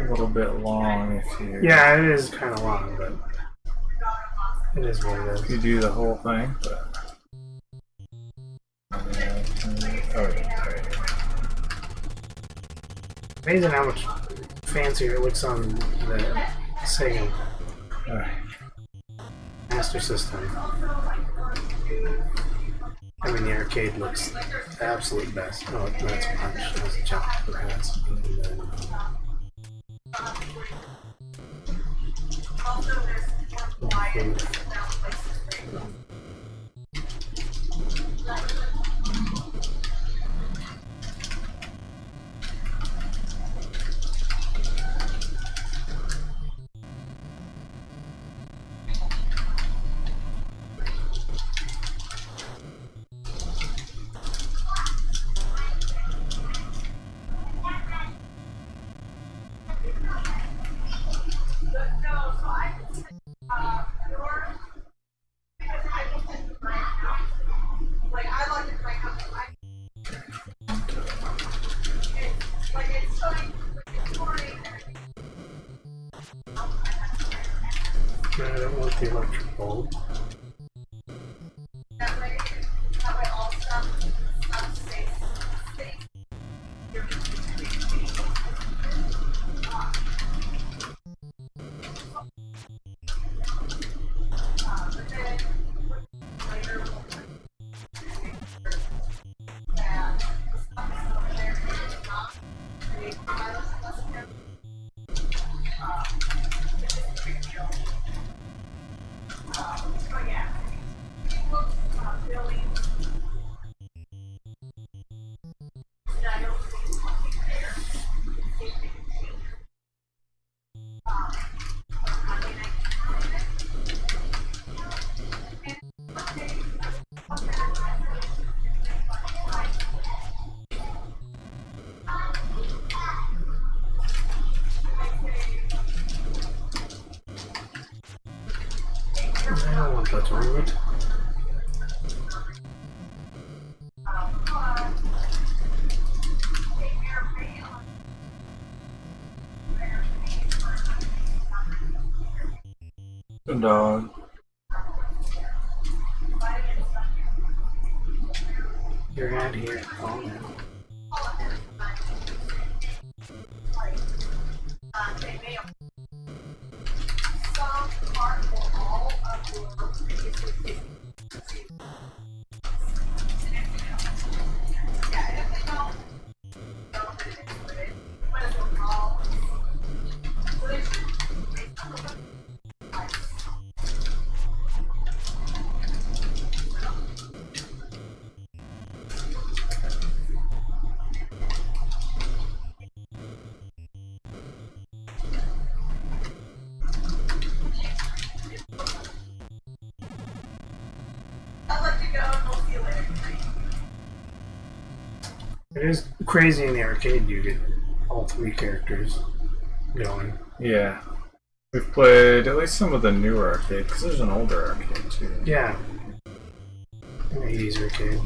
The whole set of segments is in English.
a little bit long if you... Yeah, it is kind of long, but it is what it is. You do the whole thing, but... Oh, yeah. Amazing how much fancier it looks on the Sega Master System. I mean, the arcade looks the absolute best. Oh, that's Punch. That's a jump perhaps. I don't want the electric bulb. I don't want that to ruin it. The dog. You're out here. Oh, no. It is crazy in the arcade you get all three characters going. Yeah. We've played at least some of the newer arcade, because there's an older arcade too. Yeah. An 80s arcade.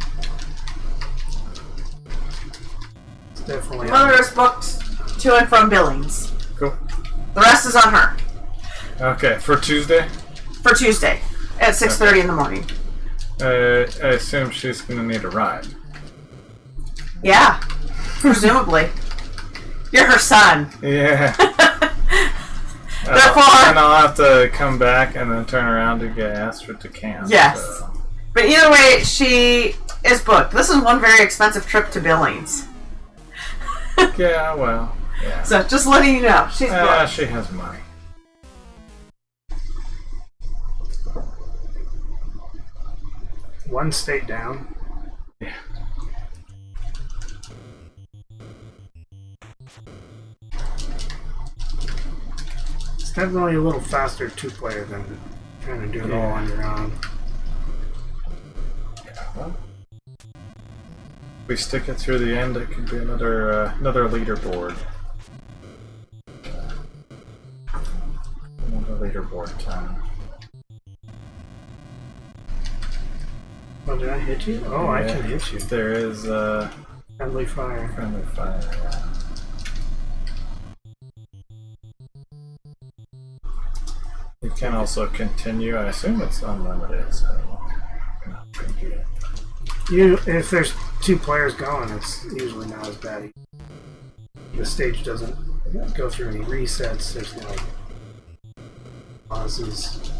It's definitely... Mother is booked to and from Billings. Cool. The rest is on her. Okay, for Tuesday? For Tuesday at 6:30 in the morning. I assume she's going to need a ride. Yeah, presumably. You're her son. Yeah. Therefore, and I'll have to come back and then turn around to get asked for to camp. Yes. So. But either way, she is booked. This is one very expensive trip to Billings. Yeah, well, yeah. So just letting you know, she's booked. She has money. One state down. Yeah. It's definitely a little faster two-player than trying to do it all on your own. Yeah, well, if we stick it through the end, it could be another leaderboard. Another leaderboard time. Oh, did I hit you? Oh, yeah, I can hit you. There is friendly fire. Friendly fire, yeah. can also continue. I assume it's unlimited, so I don't know. If there's 2 players going, it's usually not as bad. The stage doesn't go through any resets. There's no pauses.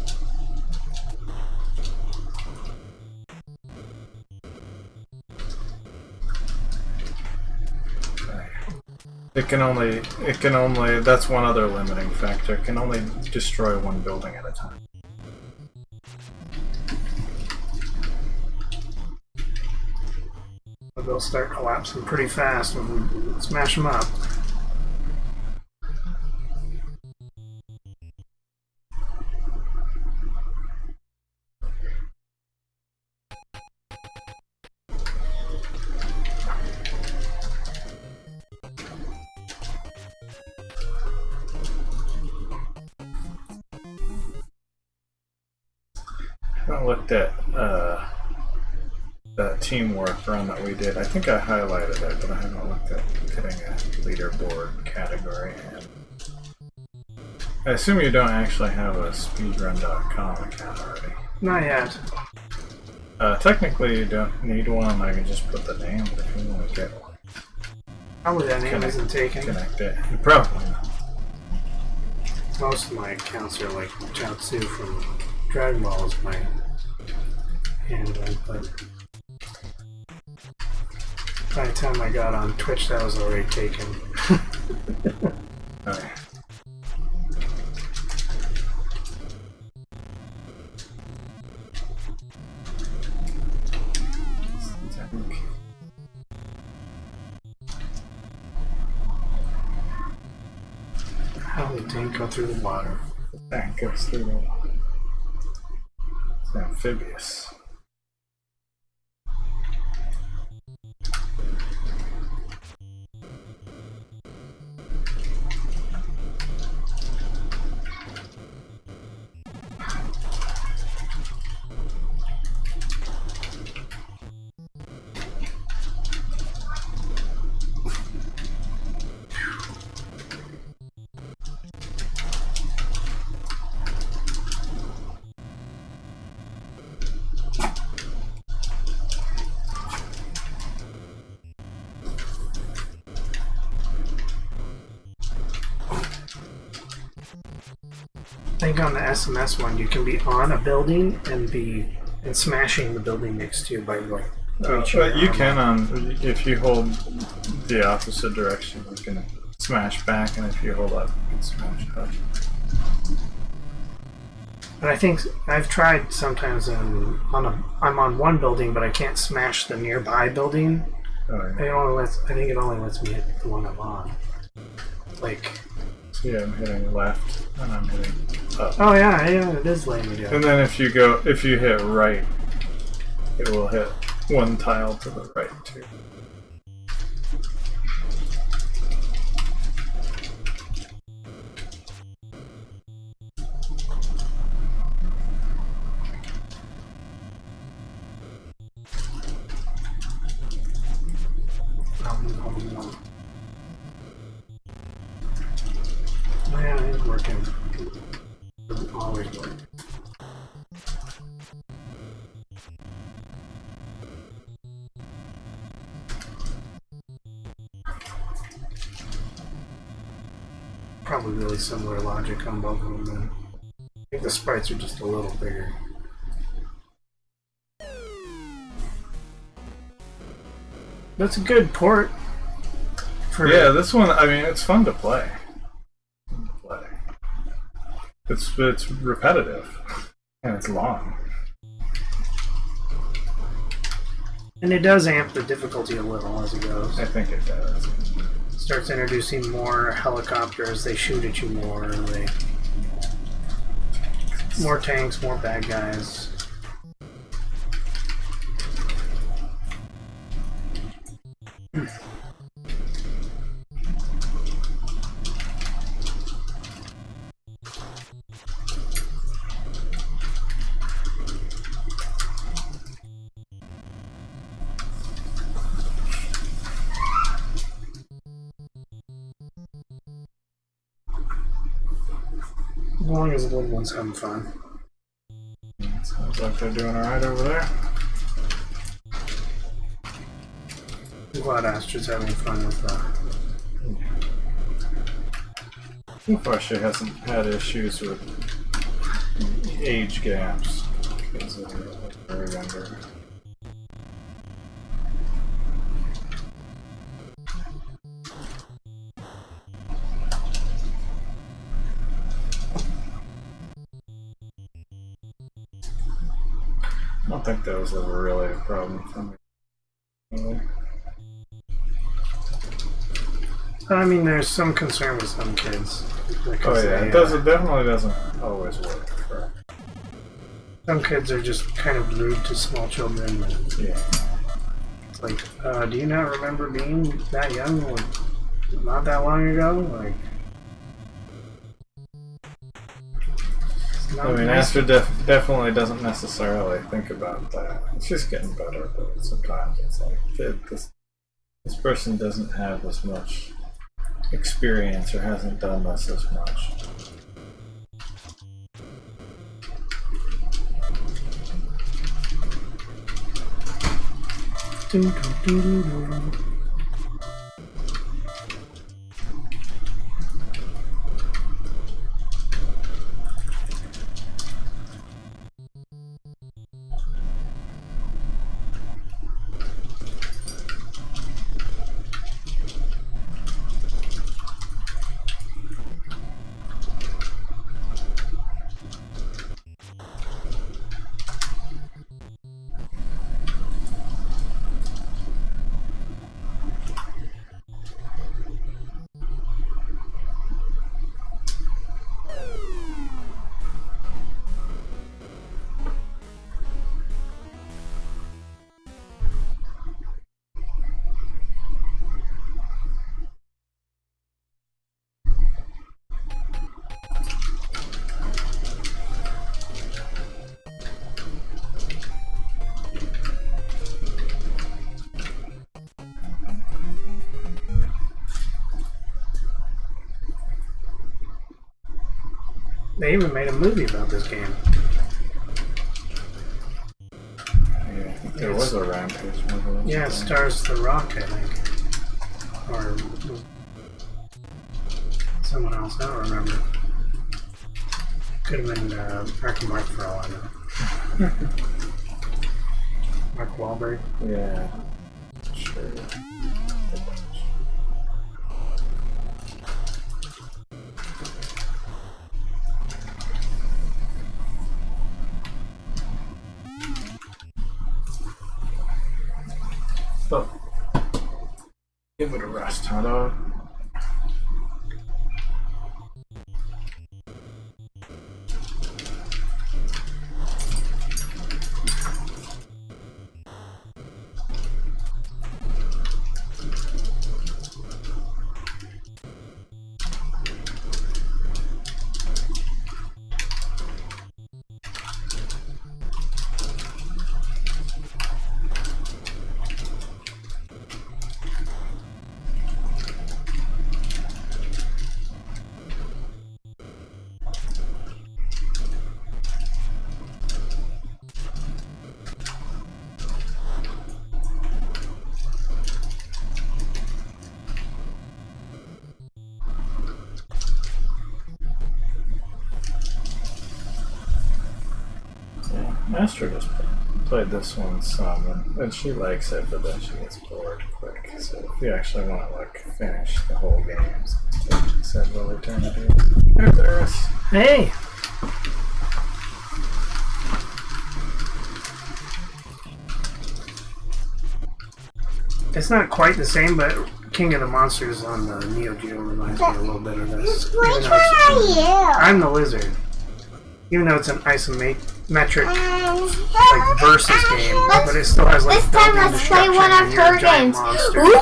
It can only, that's one other limiting factor. It can only destroy 1 building at a time. But they'll start collapsing pretty fast when we smash them up. I looked at that teamwork run that we did. I think I highlighted it, but I haven't looked at hitting a leaderboard category. And I assume you don't actually have a speedrun.com account already. Not yet. Technically, you don't need one. I can just put the name, but if you want to get one, Probably that name isn't taken. connect it. Probably not. Most of my accounts are like Jiaotsu from Dragon Ball is my handle, but by the time I got on Twitch, that was already taken. Okay. How did the tank go through the water? That goes through the water. It's amphibious. I think on the SMS one, you can be on a building and smashing the building next to you by like. But you can if you hold the opposite direction, you can smash back, and if you hold up, you can smash up. And I think I've tried sometimes I'm on one building, but I can't smash the nearby building. Oh, yeah. I think it only lets me hit the one I'm on. Like. So yeah, I'm hitting left, and I'm hitting up. Oh yeah, it is letting me do. And then if you hit right, it will hit one tile to the right too. Yeah, it's working. Doesn't always work. Probably really similar logic on both of them then. I think the sprites are just a little bigger. That's a good port. Yeah, this one, I mean, it's fun to play. It's repetitive, and it's long. And it does amp the difficulty a little as it goes. I think it does. Starts introducing more helicopters, they shoot at you more, more tanks, more bad guys. long as the little one's having fun. Sounds like they're doing alright over there. I'm glad Astra's having fun with that. So far she hasn't had issues with age gaps. Kids that are very younger. I don't think that was ever really a problem for me. I mean, there's some concern with some kids. Oh yeah, it definitely doesn't always work. For... Some kids are just kind of rude to small children. And yeah. it's like, do you not remember being that young not that long ago? Like, I mean, nice. Astra definitely doesn't necessarily think about that. She's getting better, but sometimes it's like, this person doesn't have as much experience or hasn't done this as much. They even made a movie about this game. Yeah, there was a Rampage movie. Yeah, it stars The Rock, I think. Or someone else, I don't remember. Could have been Marky Mark for all I know. Mark Wahlberg. Yeah, sure. So, give it a rest, huh, dog? Astra just played this one some, and she likes it, but then she gets bored quick. So if you actually want to like finish the whole game, take several eternities. There is. Hey! It's not quite the same, but King of the Monsters on the Neo Geo reminds me a little bit of this. Which one are you? I'm the lizard. Even though it's an isometric like versus game, but it still has like this time built-in let's play destruction one and of you're a her giant games. monster. Ooh,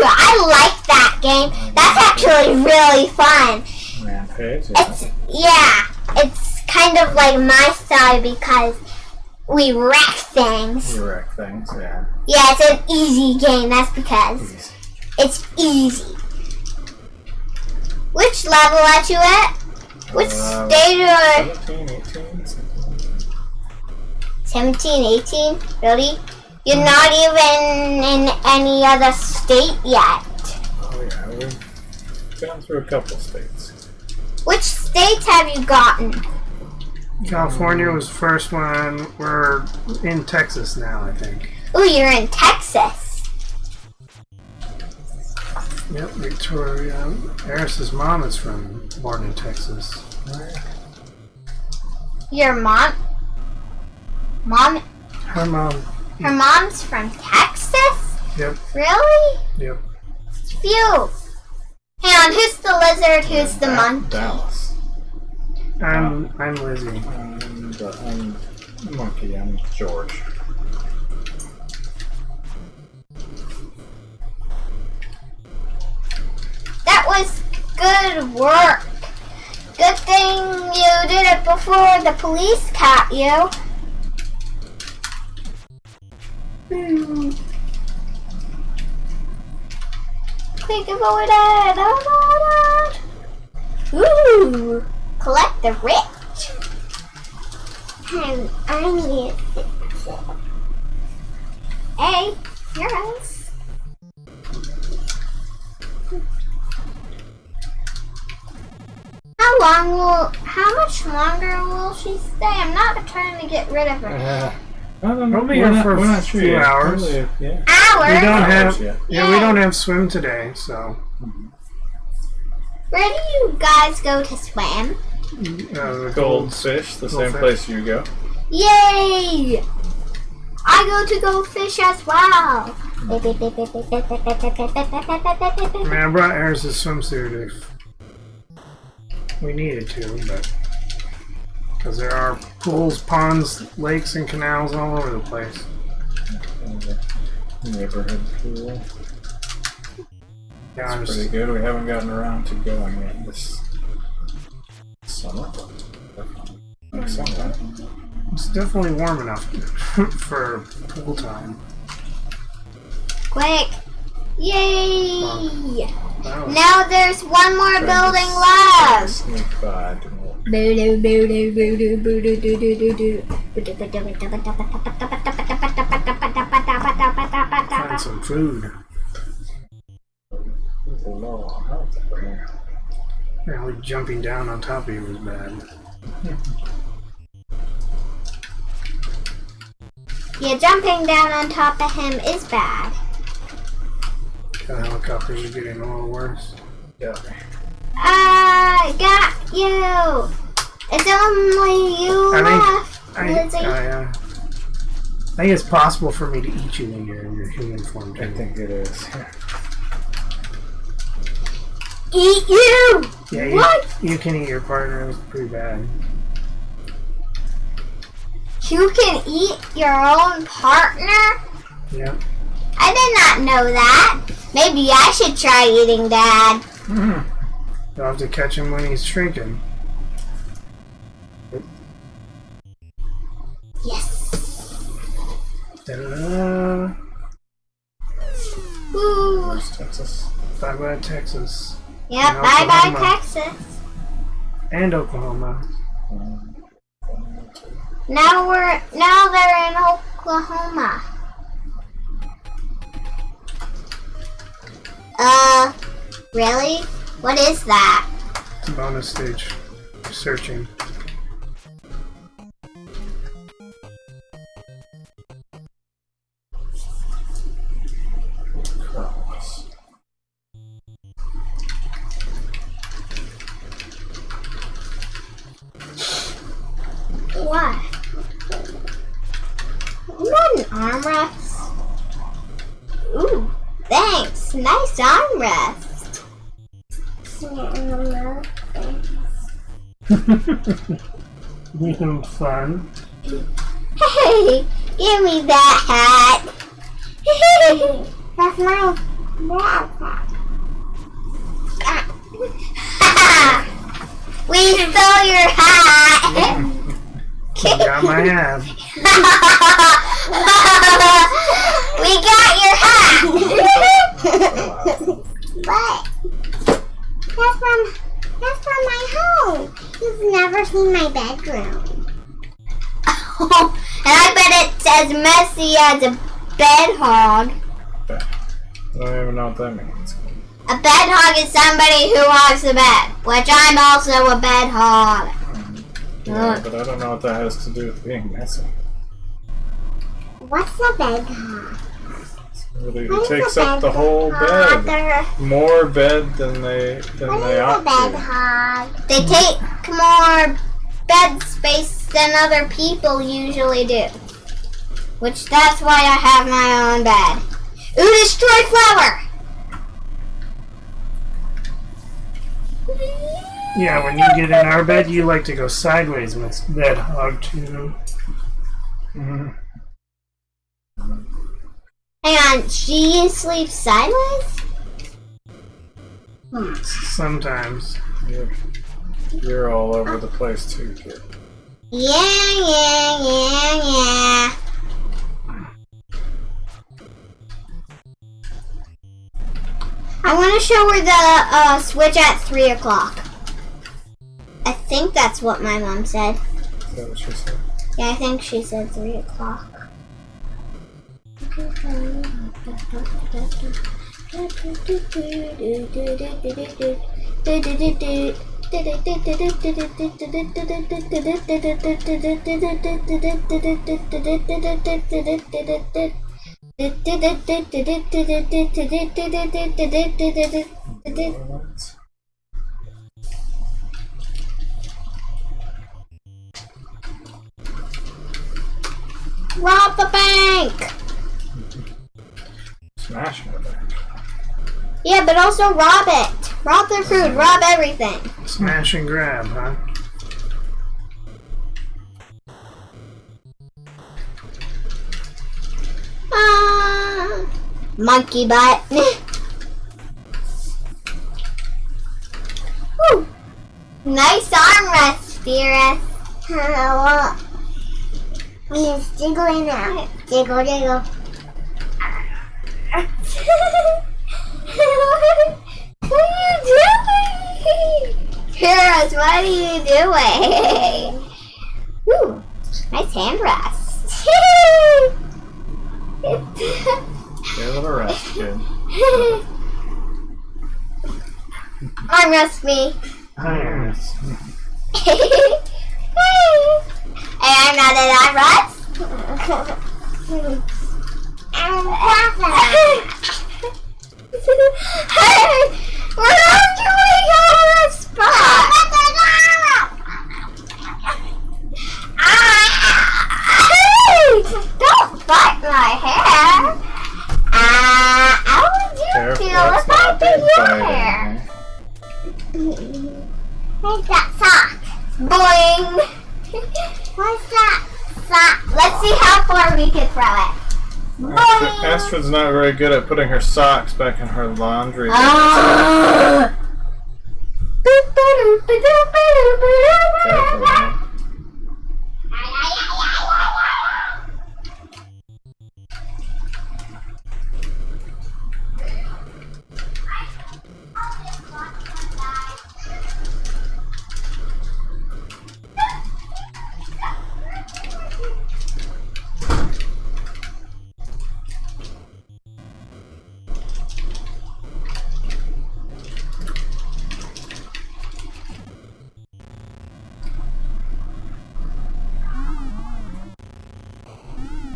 I like that game. That's actually really fun. Rampage, yeah. It's kind of like my style because we wreck things. You wreck things, yeah. Yeah, it's an easy game. That's because it's easy. Which level are you at? Which state are 17, 18, 17, 18? Really? You're not even in any other state yet. Oh yeah, we've gone through a couple states. Which states have you gotten? California was the first one. We're in Texas now, I think. Ooh, you're in Texas. Yep, Victoria. Eris's mom is born in Texas. Your mom? Her mom. Her mom's from Texas? Yep. Really? Yep. Phew. Hang on, who's the lizard? Who's the monkey? Dallas. I'm Lizzie. I'm Monkey. I'm George. That was good work. Good thing you did it before the police caught you. Quick, avoid it! Ooh! Collect the rich! I need it. Hey, you're us. How much longer will she stay? I'm not trying to get rid of her. I don't know. We'll be here for a few hours. Probably, yeah. Hours? We don't have. Yeah. Yeah, we don't have swim today, so. Where do you guys go to swim? The Goldfish, the same Goldfish. place you go. Yay! I go to go fish as well. I mean, I brought Eris's swimsuit if we needed to, but because there are pools, ponds, lakes, and canals all over the place. Neighborhood pool. Yeah, It's pretty good. We haven't gotten around to going yet this summer. Next summer. it's definitely warm enough for pool time. Quick! Yay! Wow. Now there's one more building left. Sneak by. Find some food. Apparently jumping down on top of you was bad. Yeah, jumping down on top of him is bad. The helicopters are getting a little worse. Yeah. I got you! It's only you left, Lizzie. I think it's possible for me to eat you when you're in your human form, I too. think it is. Eat you! Yeah, What? you can eat your partner. It's pretty bad. You can eat your own partner? Yep. I did not know that. Maybe I should try eating Dad. You'll have to catch him when he's shrinking. Yes. Da-da-da. Woo. Where's Texas? Bye-bye, Texas. Yep, And bye-bye, Oklahoma. Texas. And Oklahoma. Now they're in Oklahoma. Really? What is that? It's a bonus stage. Searching. Cross. What? Not an armrest. Ooh, thanks. Nice armrest. Making fun. Hey, give me that hat. That's my backpack. We stole your hat. You got my hat. We got your hat. But that's from my home. You see my bedroom. And I bet it's as messy as a bed hog. I don't even know what that means. A bed hog is somebody who hogs the bed, which I'm also a bed hog. Yeah, but I don't know what that has to do with being messy. What's a bed hog? Somebody who takes up the whole bed. More bed than they ought Bed to. hog. They take more bed space than other people usually do. Which that's why I have my own bed. Ooh, destroy flower! Yeah, when you get in our bed, you like to go sideways, Miss Bed Hog, too. Mhm. Hang on, she sleeps sideways? Sometimes. You're all over the place too, kid. Yeah. I want to show her the switch at 3 o'clock. I think that's what my mom said. Is that what she said? Yeah, I think she said 3 o'clock. Rob the bank! Smashing it back. Yeah, but also rob it. Rob their food, rob everything. Smash and grab, huh? Monkey butt. Woo. Nice armrest, dearest. He's jiggling now. Jiggle, jiggle. What are you doing? Dearest, what are you doing? Woo. Nice hand rest. Give it a rest, kid. Armrest me. Yes. Hey, I'm not an armrest. Hey, we're not doing all this spot. Hey, don't bite my hair. How would you Careful, feel it's if I not bit big your biting. hair? Where's that sock? Boing! What's that sock? Let's see how far we can throw it. Boing! Astrid's not very good at putting her socks back in her laundry. Careful, man.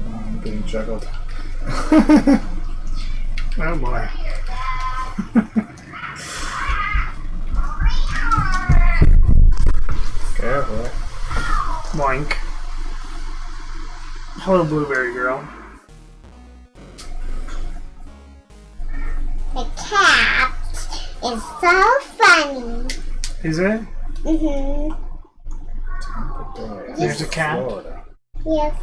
I'm being juggled. Oh boy. Careful. Boink. Hello, Blueberry Girl. The cat is so funny. Is it? Mm-hmm. There's a cat? Florida. Yes.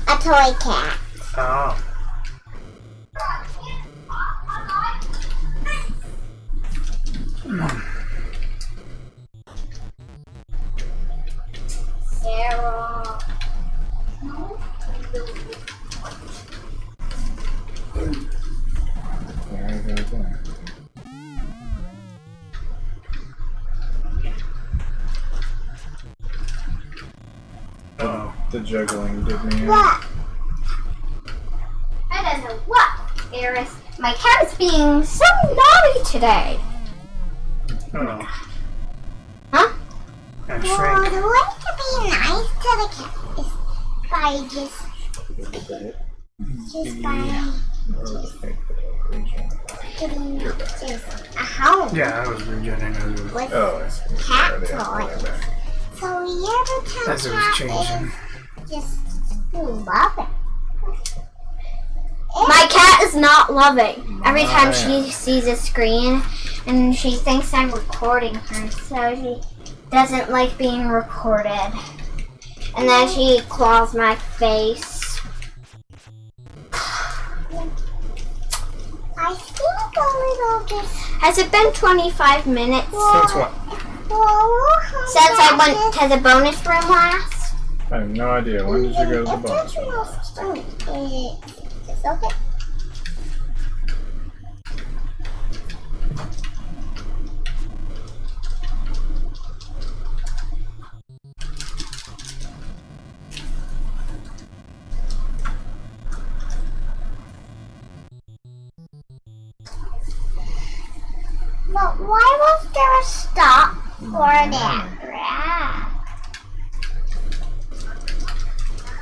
A toy cat. Oh. Sarah. There you go. the juggling did me in. What? I don't know what, Eris. My cat is being so naughty today. Oh. Huh? And Well, shrink. the way to be nice to the cat is by just by giving just a home Yeah, I was regenerating with Oh, I see. cat Already toys. back. So every time as it was cat changing. is just love it. My cat is not loving. Every time she sees a screen and she thinks I'm recording her, so she doesn't like being recorded. And then she claws my face. I think a little bit. Has it been 25 minutes? Since what? Since I went to the bonus room last? I have no idea. When did you go to the bonus room? It's okay. But why was there a stop for that grab?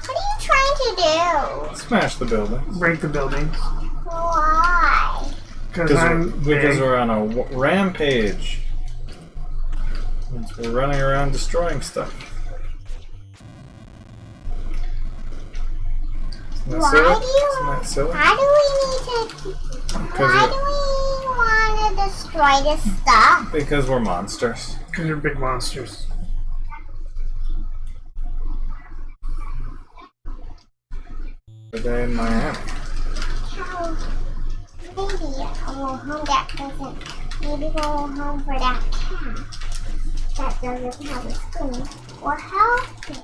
What are you trying to do? Smash the building. Break the building. Why? Because I'm Because big. we're on a rampage. Means we're running around destroying stuff. Isn't that Why silly? do you- Isn't that silly? Why do we need to? Why do we want to destroy this stuff? Because we're monsters. Because you're big monsters. Today in Miami. How? Maybe a home that doesn't. Maybe go home for that cat that doesn't have a screen or help it.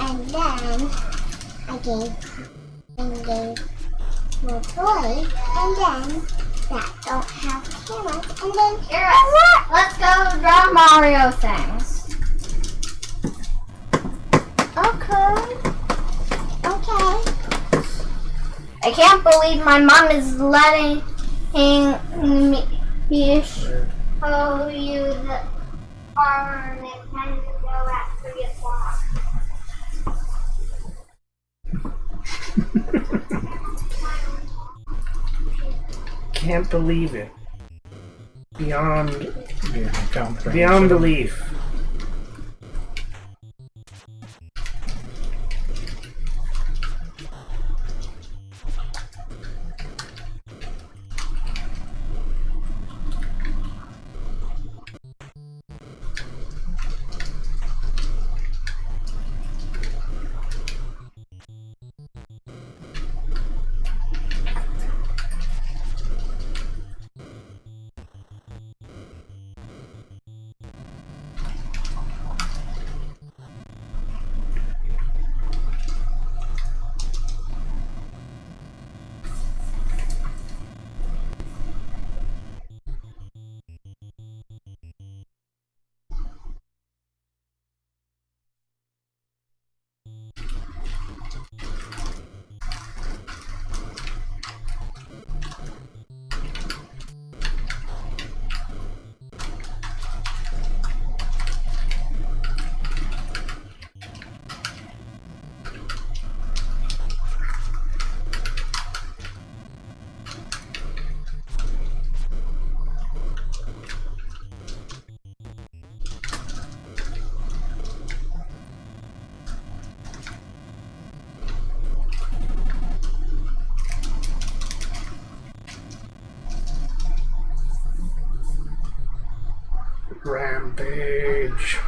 And then I gave more toys, and then that don't have cameras, and then let's go draw Mario things. Okay. I can't believe my mom is letting me show you the our Nintendo at 3 o'clock. Can't believe it. Beyond Beyond belief. Rampage.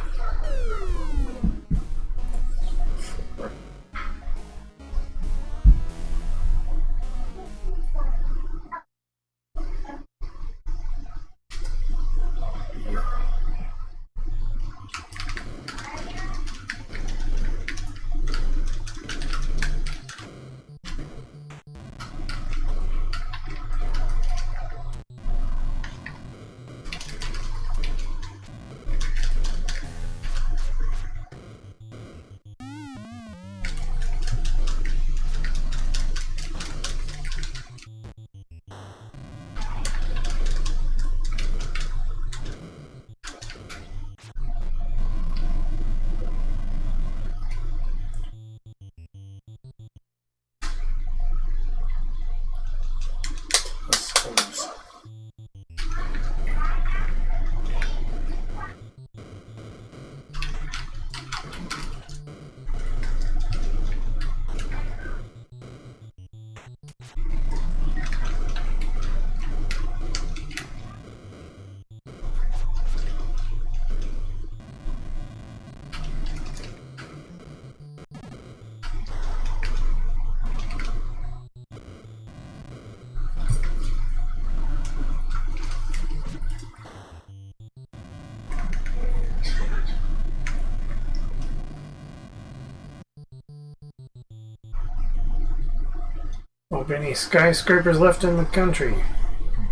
Hope any skyscrapers left in the country.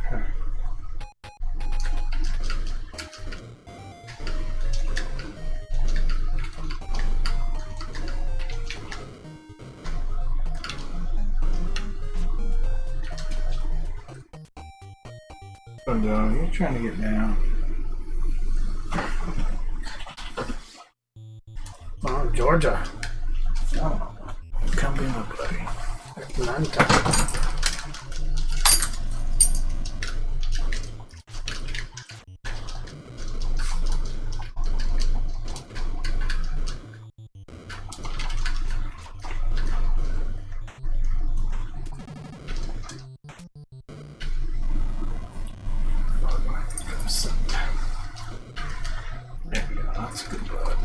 Okay. Oh no, you're trying to get down. Oh, Georgia. Oh, come be my buddy. Atlanta. There we go, that's a good bud.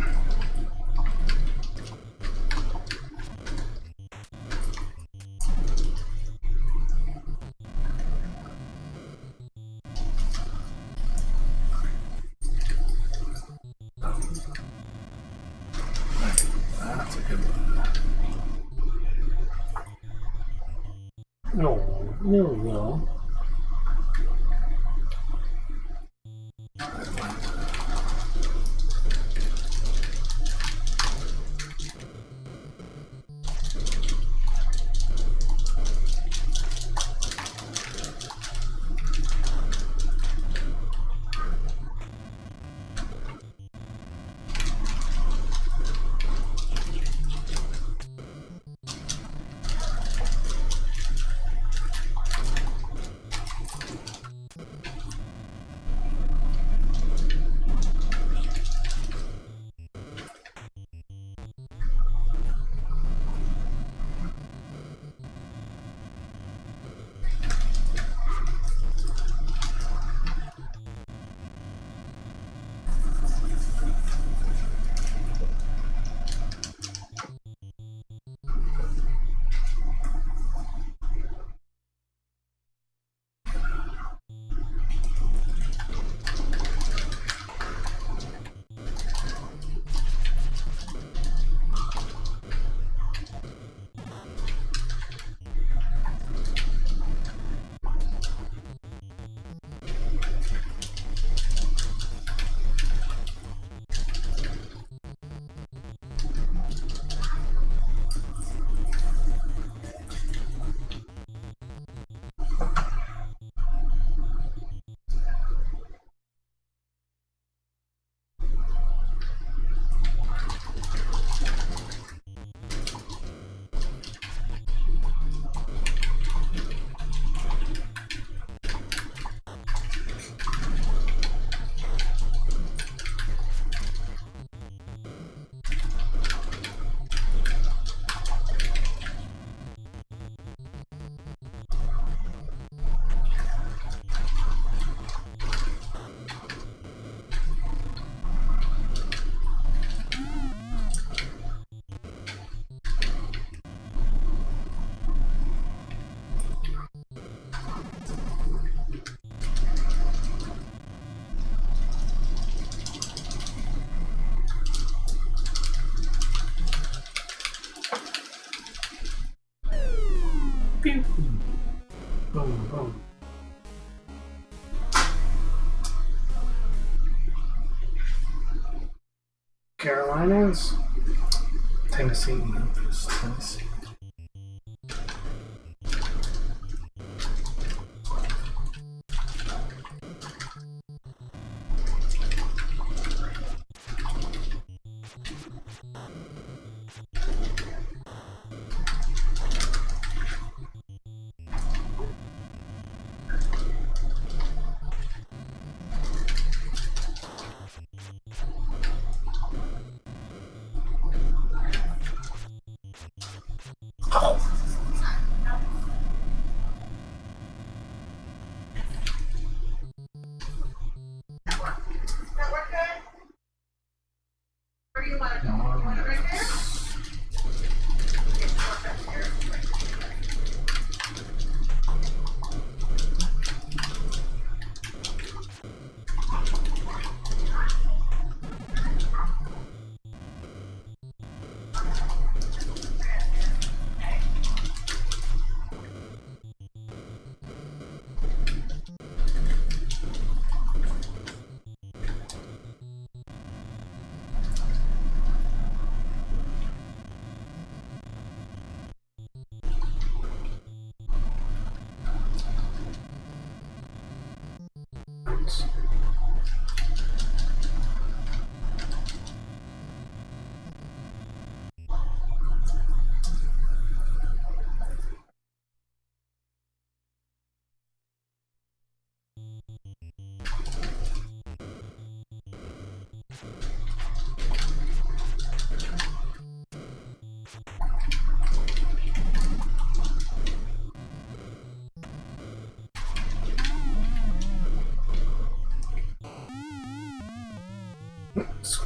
That's a good one. No, there we go. Pew. Boom, boom. Carolinas, Tennessee. Memphis, Tennessee.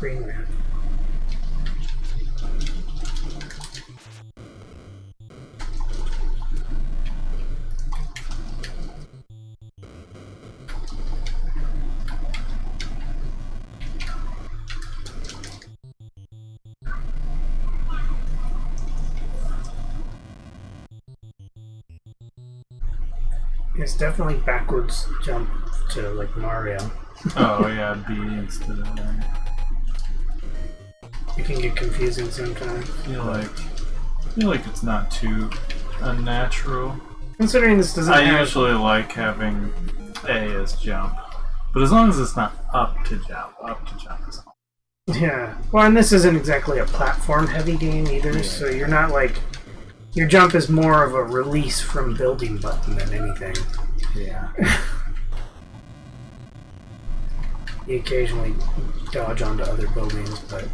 Green Man. It's definitely backwards jump to like Mario. Oh yeah, B instead of A. It can get confusing sometimes. I feel like it's not too unnatural. Considering this doesn't I have... usually like having A as jump, but as long as it's not up to jump is all. Yeah. Well, and this isn't exactly a platform-heavy game either, Yeah. so you're not like... Your jump is more of a release from building button than anything. Yeah. You occasionally dodge onto other buildings, but...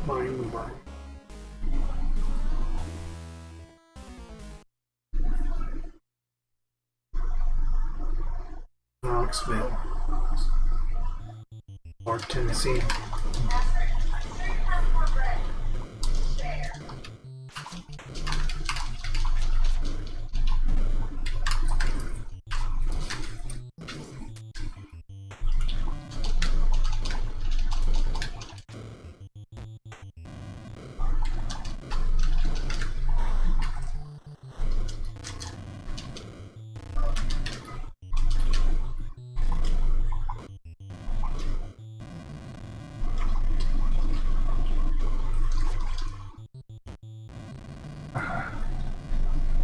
Mine. Knoxville. North Tennessee.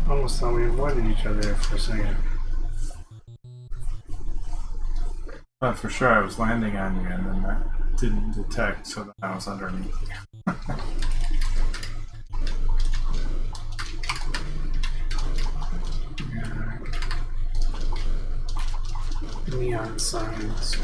Almost thought we avoided each other there for a second. For sure, I was landing on you, and then that didn't detect, so that I was underneath you. Neon signs.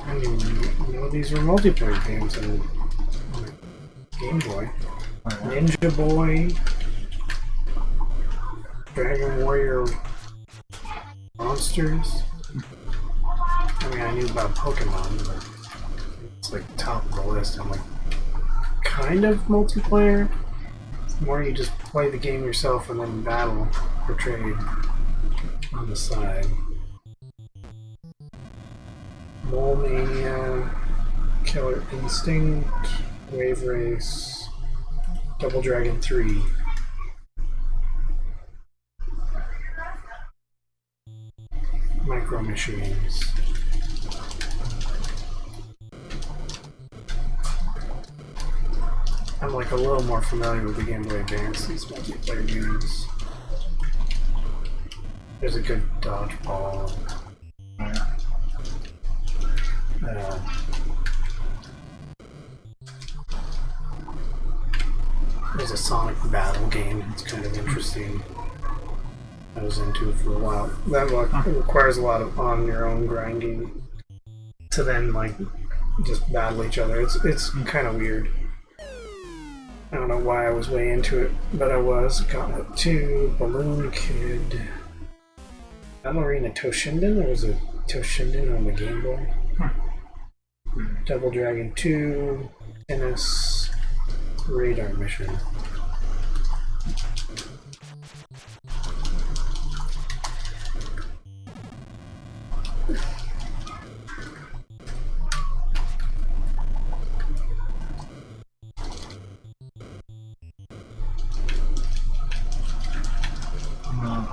I didn't even know these were multiplayer games on the Game Boy. Ninja Boy, Dragon Warrior Monsters. I mean, I knew about Pokemon, but it's like top of the list. I'm like, kind of multiplayer. It's more you just play the game yourself and then battle or trade on the side. Mole Mania, Killer Instinct, Wave Race, Double Dragon 3. Micro Machines. I'm like a little more familiar with the Game Boy Advance, these multiplayer games. There's a good dodgeball. There's a Sonic battle game. It's kind of interesting. I was into for a while. That requires a lot of on-your-own grinding to then like just battle each other. It's kind of weird. I don't know why I was way into it, but I was. Gauntlet 2, Balloon Kid, Ballerina Toshinden. There was a Toshinden on the Game Boy. Double Dragon 2, Tennis, Radar Mission.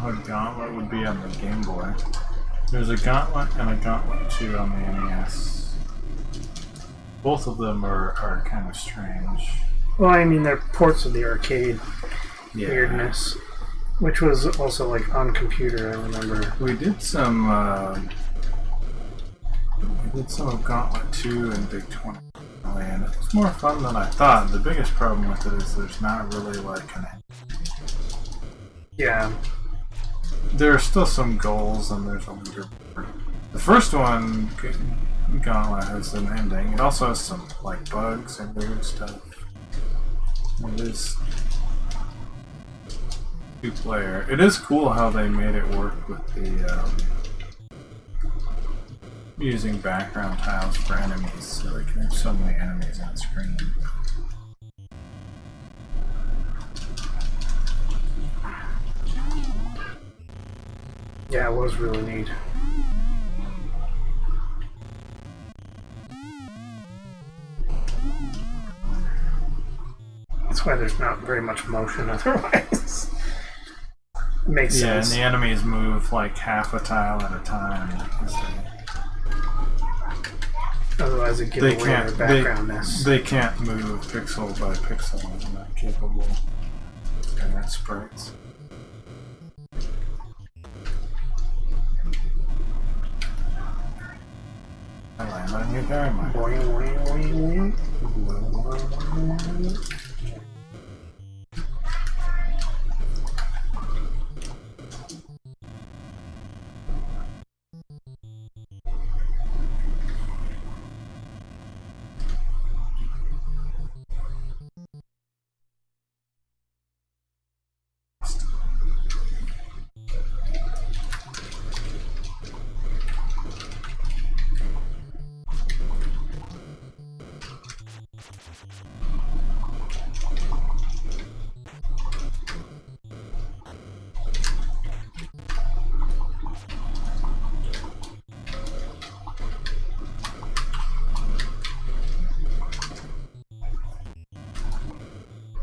A Gauntlet would be on the Game Boy. There's a Gauntlet and a Gauntlet 2 on the NES. Both of them are kind of strange. Well, I mean, they're ports of the arcade weirdness, which was also like on computer. I remember we did some of Gauntlet 2 and Big 20, and it's more fun than I thought. The biggest problem with it is there's not really like an there are still some goals and there's a leaderboard. The first one, Gauntlet, has an ending. It also has some like bugs and weird stuff. It is 2-player. It is cool how they made it work with the using background tiles for enemies, so they can have so many enemies on screen. Yeah, it was really neat. That's why there's not very much motion otherwise. It makes sense. Yeah, and the enemies move like half a tile at a time. Otherwise it gives away their backgroundness. They can't move pixel by pixel. They're not capable of that sprites. I land on you there, Mike.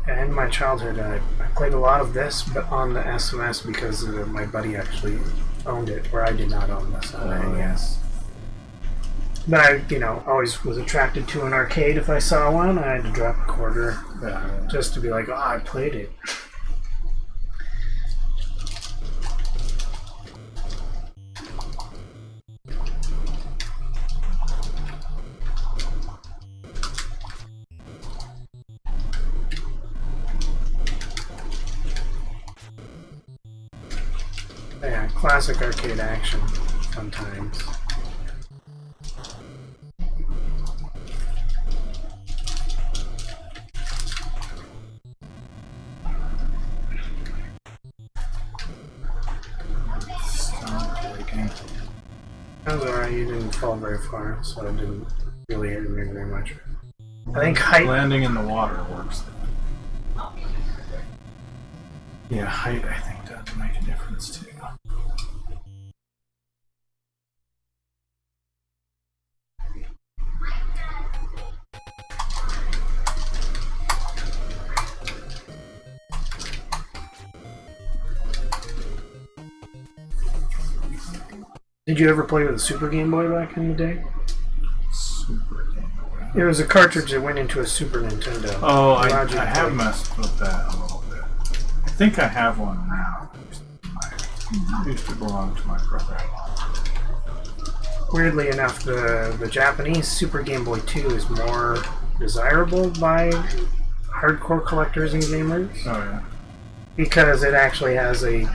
In my childhood, I played a lot of this, but on the SMS because my buddy actually owned it, where I did not own this on the NES. But I, always was attracted to an arcade if I saw one. I had to drop a quarter just to be like, oh, I played it. Yeah, classic arcade action. Fun times. That was alright, you didn't fall very far, so it didn't really hurt me very much. I think height... Landing in the water works. Yeah, height I think does make a difference too. Did you ever play with a Super Game Boy back in the day? Super Game Boy. It was a cartridge that went into a Super Nintendo. Oh, I have messed with that a little bit. I think I have one now. It used to belong to my brother. Weirdly enough, the Japanese Super Game Boy 2 is more desirable by hardcore collectors and gamers. Oh yeah. Because it actually has a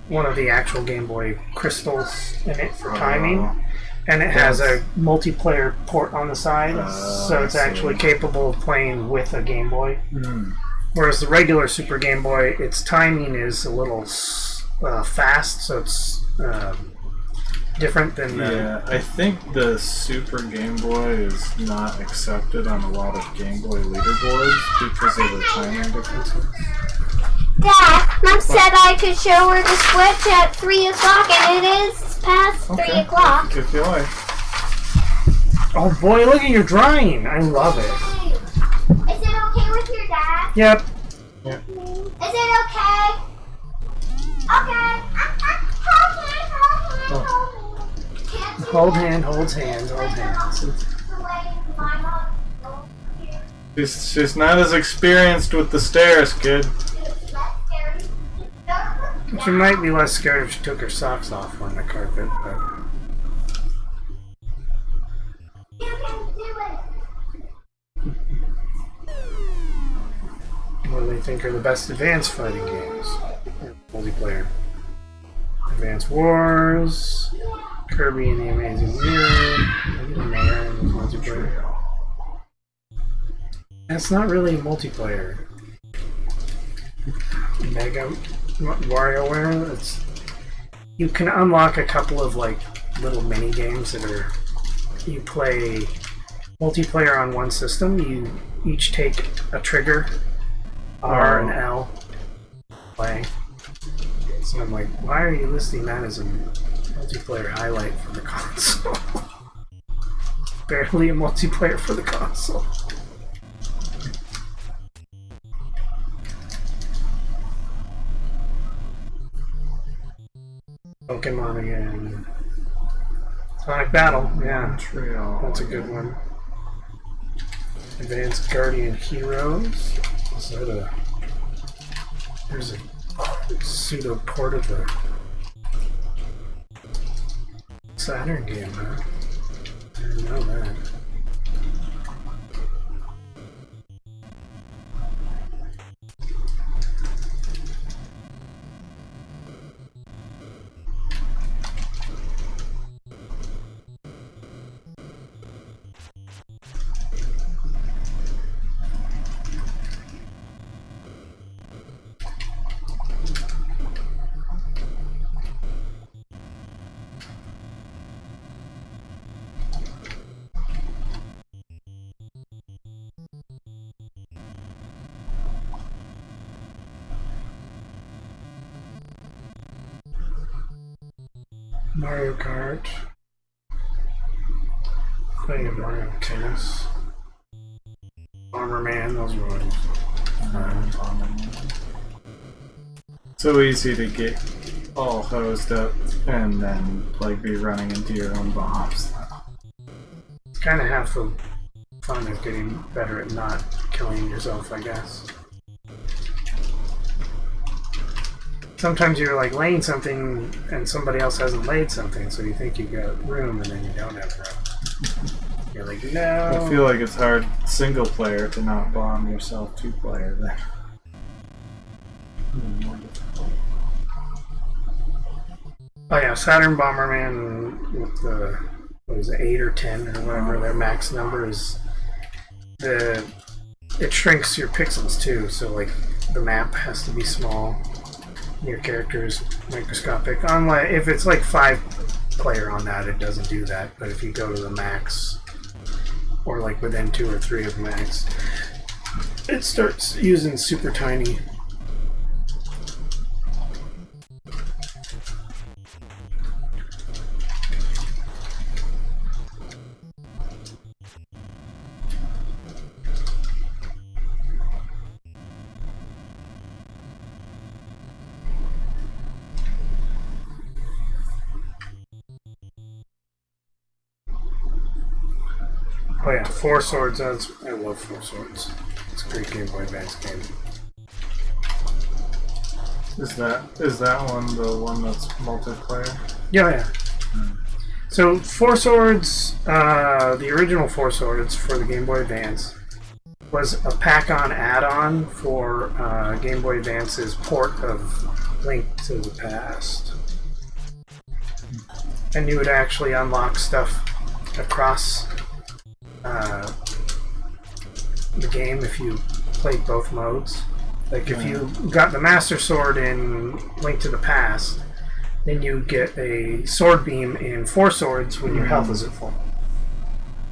one of the actual Game Boy crystals in it for timing, and it has a multiplayer port on the side, so it's actually capable of playing with a Game Boy. Whereas the regular Super Game Boy, its timing is a little fast, so it's different than the... Yeah, I think the Super Game Boy is not accepted on a lot of Game Boy leaderboards because of the timing differences. Dad, Mom said I could show her the Switch at 3 o'clock, and it is past 3 o'clock. If you like. Oh boy, look at your drawing! I love it. Is it okay with your dad? Yep. Yeah. Is it okay? Okay. Hold hand, holds hands, hold hands. She's not as experienced with the stairs, kid. She might be less scared if she took her socks off on the carpet, but... What do they think are the best advanced fighting games? Multiplayer. Advance Wars, Kirby and the Amazing Mirror, multiplayer. That's not really multiplayer. Mega WarioWare. It's, you can unlock a couple of like little mini games that are, you play multiplayer on one system. You each take a trigger, R and L, play. So I'm like, why are you listing that as a multiplayer highlight for the console? Barely a multiplayer for the console. Pokemon again. Sonic Battle, yeah. Montreal. That's a good one. Advanced Guardian Heroes. Is that a... There's a pseudo port of the Saturn game, huh? I didn't know that. Mario Kart. Playing Mario Tennis. Bomberman, those were ones. So easy to get all hosed up and then like be running into your own bombs. It's kind of half the fun of getting better at not killing yourself, I guess. Sometimes you're like laying something and somebody else hasn't laid something, so you think you got room and then you don't have room. You're like, no. I feel like it's hard single player to not bomb yourself 2-player then. Oh yeah, Saturn Bomberman with the, what is it, 8 or 10 or whatever their max number is, it shrinks your pixels too, so like the map has to be small. your character is microscopic. Unlike if it's like 5-player on that, it doesn't do that. But if you go to the max, or like within 2 or 3 of max, it starts using super tiny. Oh yeah, Four Swords. I love Four Swords. It's a great Game Boy Advance game. Is that one the one that's multiplayer? Yeah. So Four Swords, the original Four Swords for the Game Boy Advance, was a pack-on add-on for Game Boy Advance's port of Link to the Past. And you would actually unlock stuff across the game if you played both modes. Like if you got the Master Sword in Link to the Past, then you get a Sword Beam in Four Swords when your health is at full.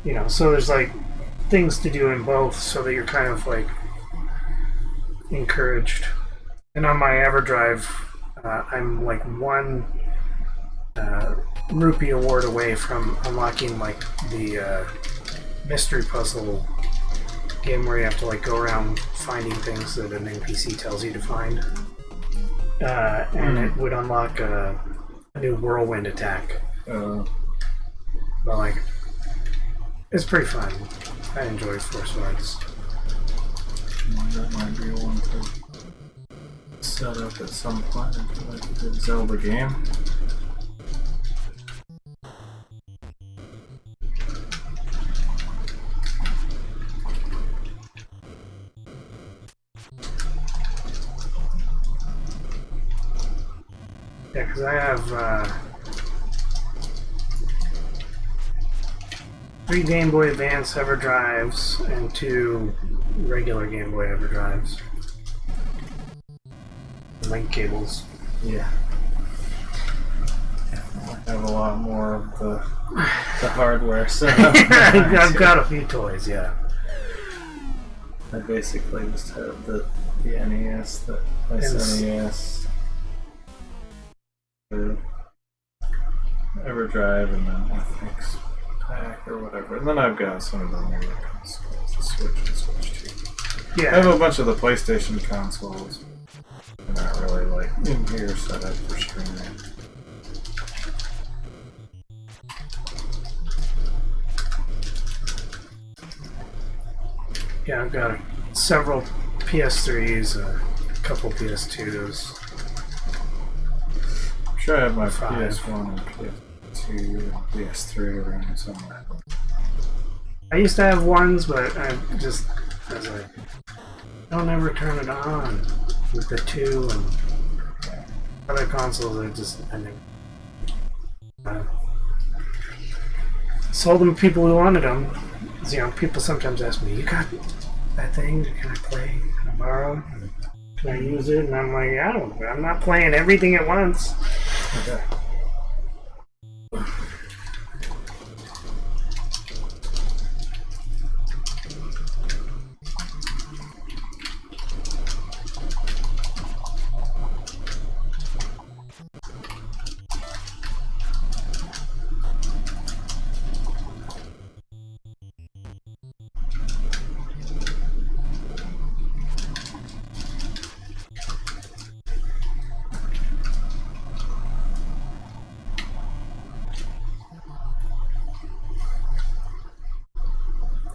You know, so there's like things to do in both so that you're kind of like encouraged. And on my EverDrive, I'm like 1 rupee award away from unlocking like the mystery puzzle game where you have to like go around finding things that an NPC tells you to find, and it would unlock a new whirlwind attack. But like, it's pretty fun. I enjoy Four Swords. That might be one to set up at some point, like the Zelda game. Yeah, because I have 3 Game Boy Advance EverDrives and 2 regular Game Boy EverDrives. Link cables. Yeah. I have a lot more of the hardware set up. I've got a few toys, yeah. I basically just have the NES, the SNES, the EverDrive, and then FX Pack or whatever. And then I've got some of the newer consoles, the Switch and Switch 2. Yeah. I have a bunch of the PlayStation consoles. They're not really like in here set up for streaming. Yeah, I've got several PS3s, a couple PS2s. I'm sure I have my 5. PS1 and PS2 and PS3 around somewhere. I used to have ones, but I was like, don't ever turn it on with the 2 and other consoles. I never sold them to people who wanted them. You know, people sometimes ask me, "You got that thing? Can I play? Can I borrow? Can I use it?" And I'm like, I'm not playing everything at once. Okay.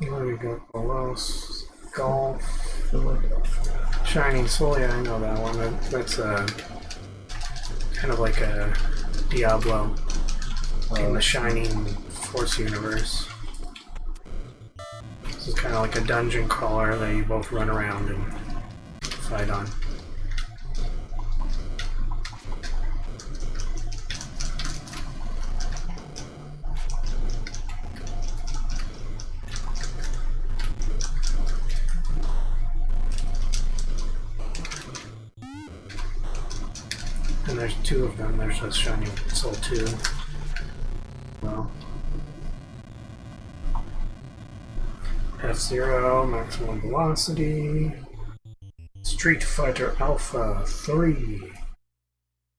Where do we go? Belos, Golf, Shining Soul. Yeah, I know that one. That's kind of like a Diablo in the Shining Force universe. This is kind of like a dungeon crawler that you both run around and fight on. there's two of them. There's a Shining Soul 2. Well, F-Zero, Maximum Velocity, Street Fighter Alpha 3,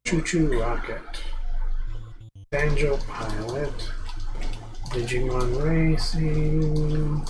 Choo Choo Rocket, Banjo Pilot, Digimon Racing,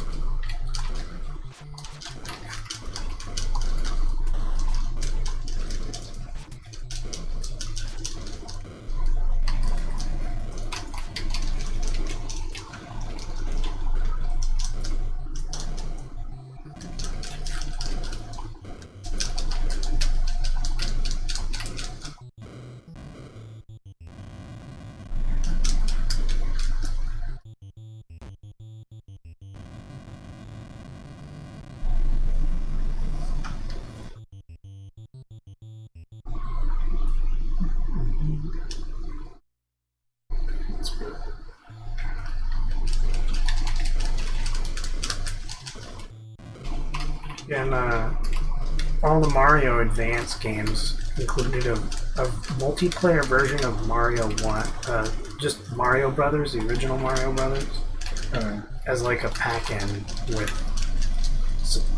and all the Mario Advance games included a multiplayer version of Mario 1, just Mario Brothers, the original Mario Brothers, as like a pack-in with.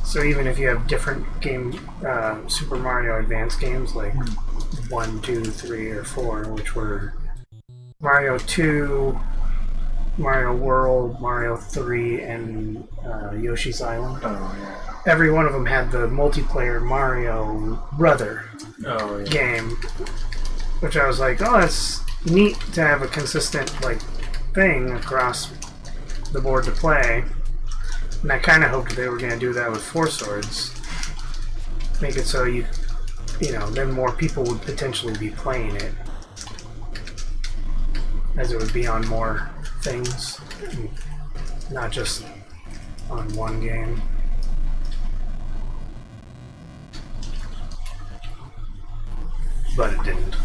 So even if you have different game, Super Mario Advance games like 1, 2, 3, or 4, which were Mario 2, Mario World, Mario 3, and Yoshi's Island. Oh, yeah. Every one of them had the multiplayer Mario Brother game, which I was like, oh, that's neat to have a consistent like thing across the board to play. And I kind of hoped they were going to do that with Four Swords, make it so you know, then more people would potentially be playing it, as it would be on more things, not just on one game. But it didn't.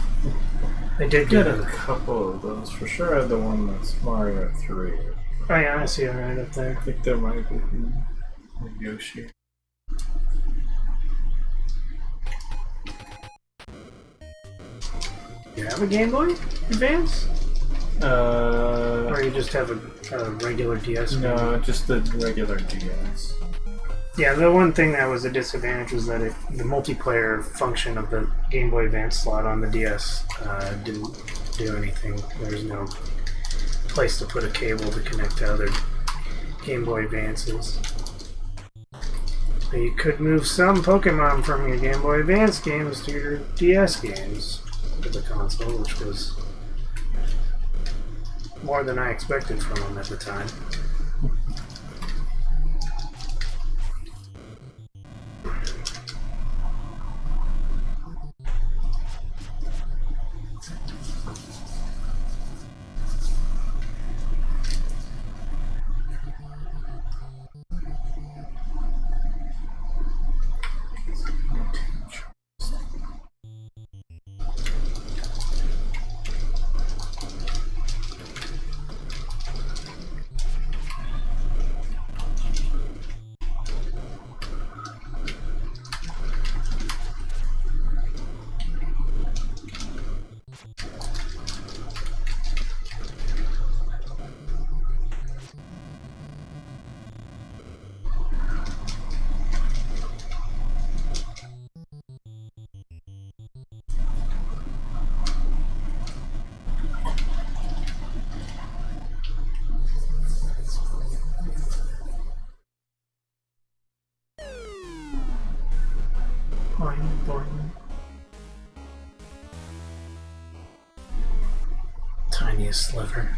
They did Get get a couple of those. For sure I had the one that's Mario 3. Oh yeah, I see it right up there. I think there might be Yoshi. You have a Game Boy Advance? Or you just have a regular DS? No, just the regular DS. Yeah, the one thing that was a disadvantage was that the multiplayer function of the Game Boy Advance slot on the DS didn't do anything. There was no place to put a cable to connect to other Game Boy Advances. But you could move some Pokemon from your Game Boy Advance games to your DS games with the console, which was more than I expected from them at the time. Tiniest sliver.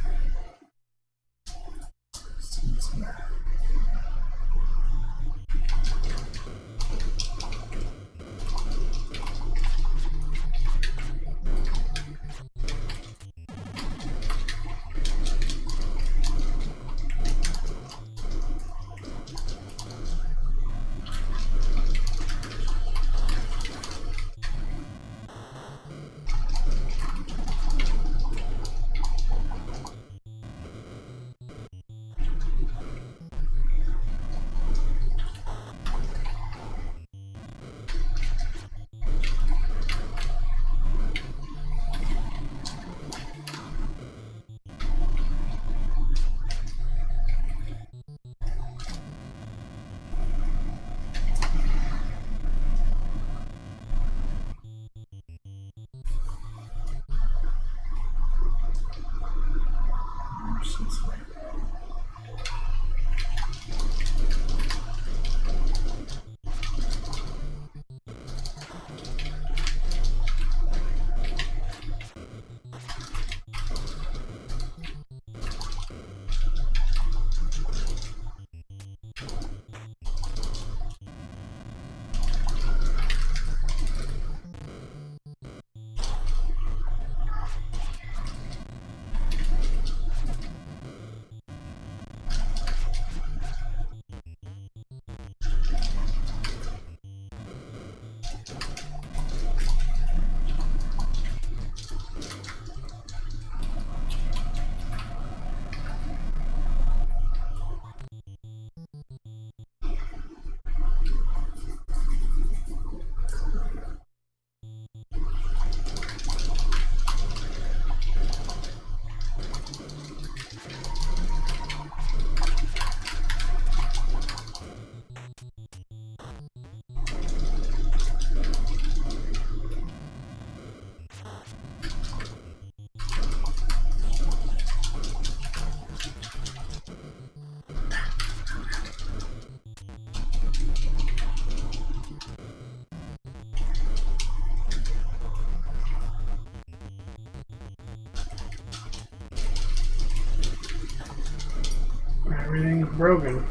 Everything's broken.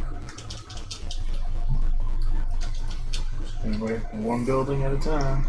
And wait one building at a time.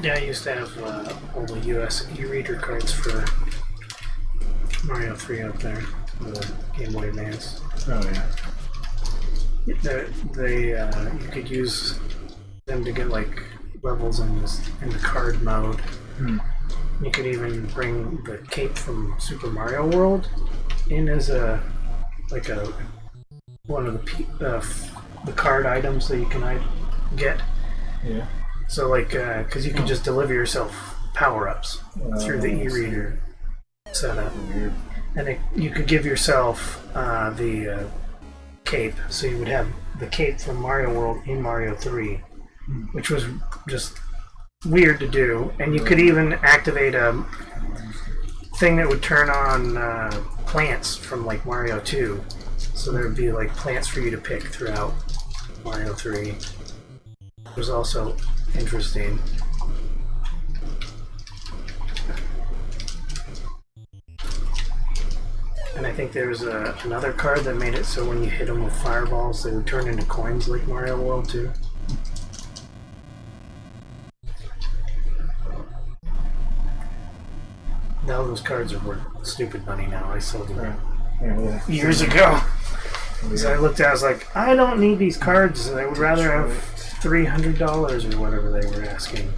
Yeah, I used to have all the US e-reader cards for Mario 3 up there, the Game Boy Advance. Oh yeah. You could use them to get like levels in the card mode. You could even bring the cape from Super Mario World in as one of the card items that you can get. Yeah. So because you can just deliver yourself power-ups through the e-reader setup. Weird. And you could give yourself the cape, so you would have the cape from Mario World in Mario 3, which was just weird to do. And you could even activate a thing that would turn on plants from like Mario 2. So there would be like plants for you to pick throughout Mario 3. It was also interesting. And I think there was another card that made it so when you hit them with fireballs, they would turn into coins like Mario World 2. Now those cards are worth stupid money now. I sold them years ago. So I looked at it, I was like, I don't need these cards. I would rather have $300 or whatever they were asking.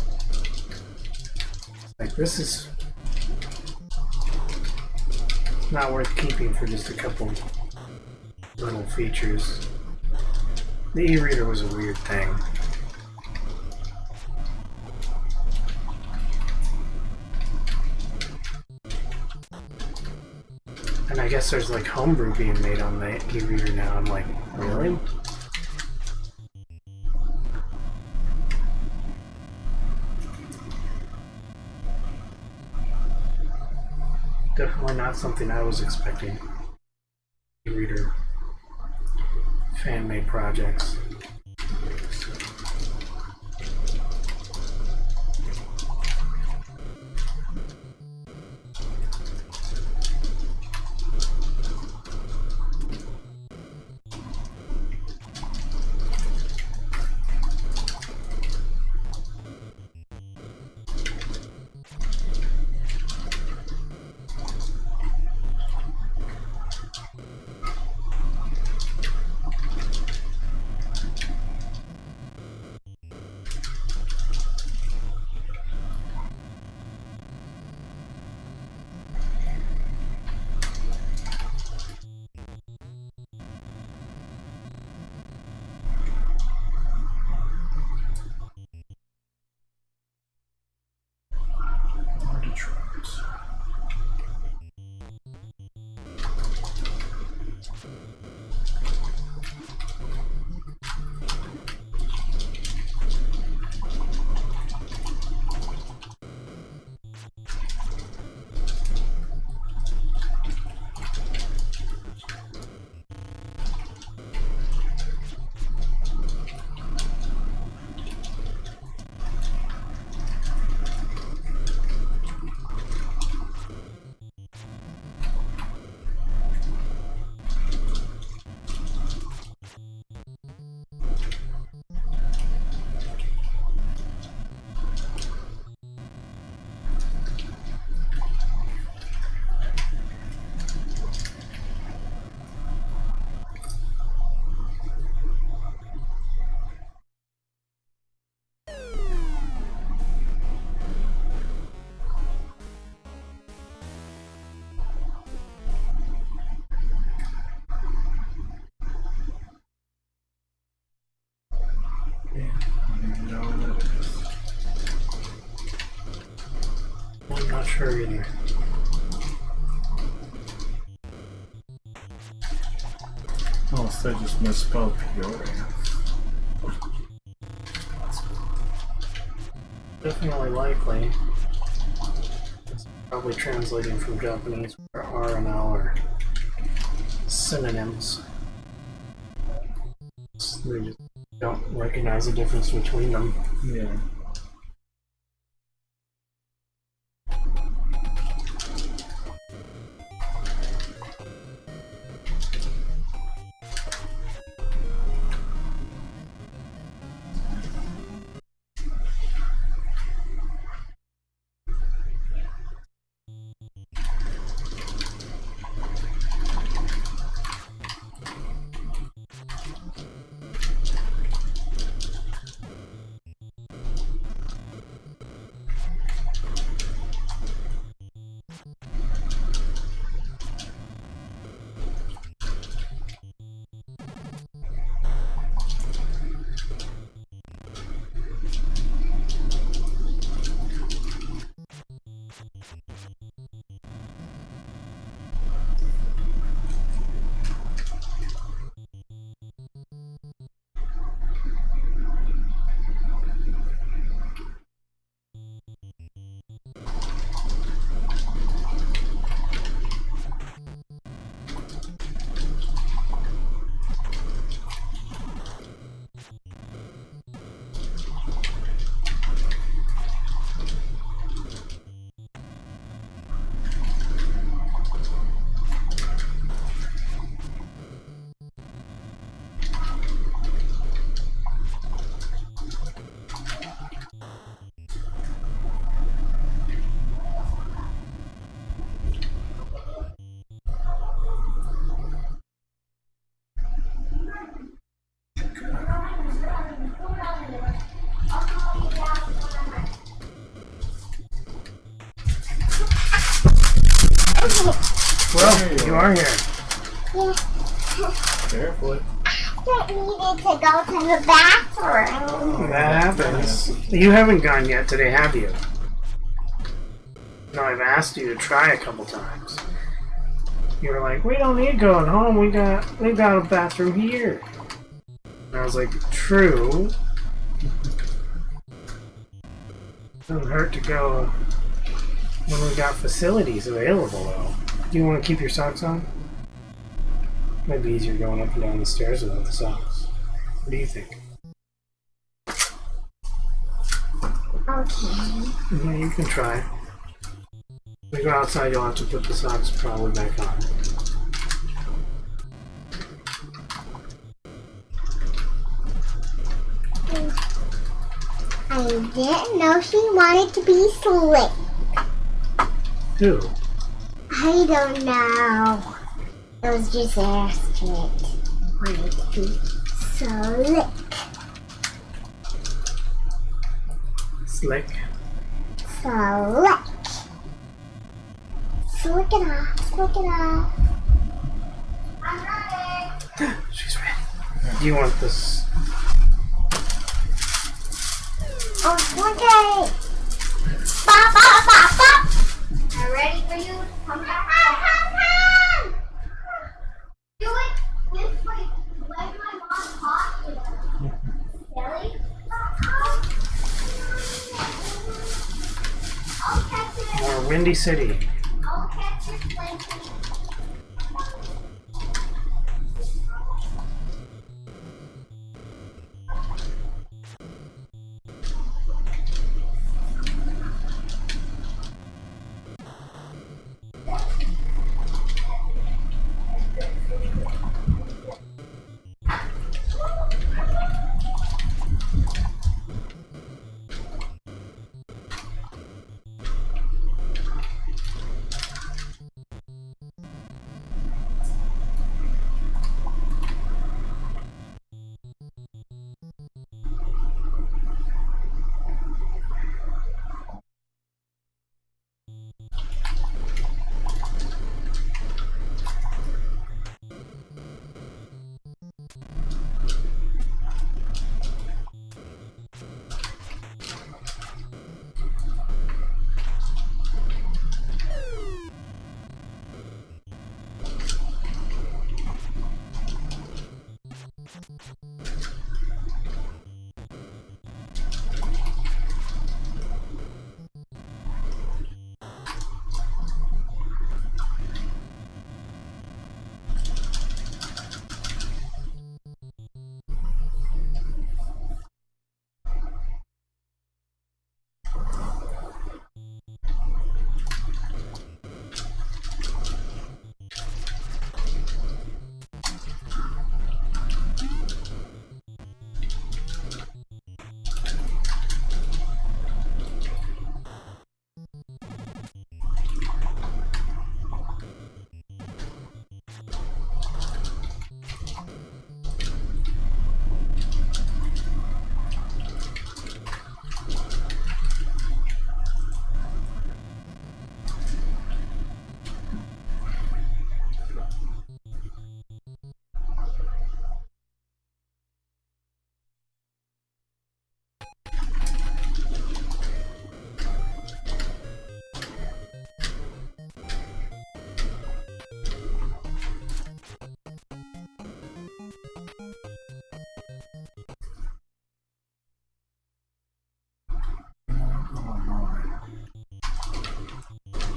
Like, this is not worth keeping for just a couple little features. The e-reader was a weird thing. And I guess there's like homebrew being made on the e-reader now. I'm like, really? Definitely not something I was expecting. E-reader fan-made projects. sure either. Unless I just misspelled Peoria. Definitely likely. It's probably translating from Japanese where R and L are synonyms. They just don't recognize the difference between them. Yeah. Well, you are here. Carefully. I needed to go to the bathroom. That happens. You haven't gone yet today, have you? No, I've asked you to try a couple times. You were like, we don't need going home. We got a bathroom here. And I was like, true. Doesn't hurt to go when we got facilities available, though. Do you want to keep your socks on? Might be easier going up and down the stairs without the socks. What do you think? Okay. Yeah, you can try. When we go outside, you'll have to put the socks probably back on. I didn't know she wanted to be slick. Who? I don't know. I was just asking it. Wanted to be slick. Slick. Slick. Slick it off. Slick it off. I'm ready. She's ready. Do you want this? Okay. Bop, bop, bop, bop. I'm ready for you to come back. Come. Do it this way. Like my mom taught you. Silly. I'll catch it. More Windy City. I'll catch it later.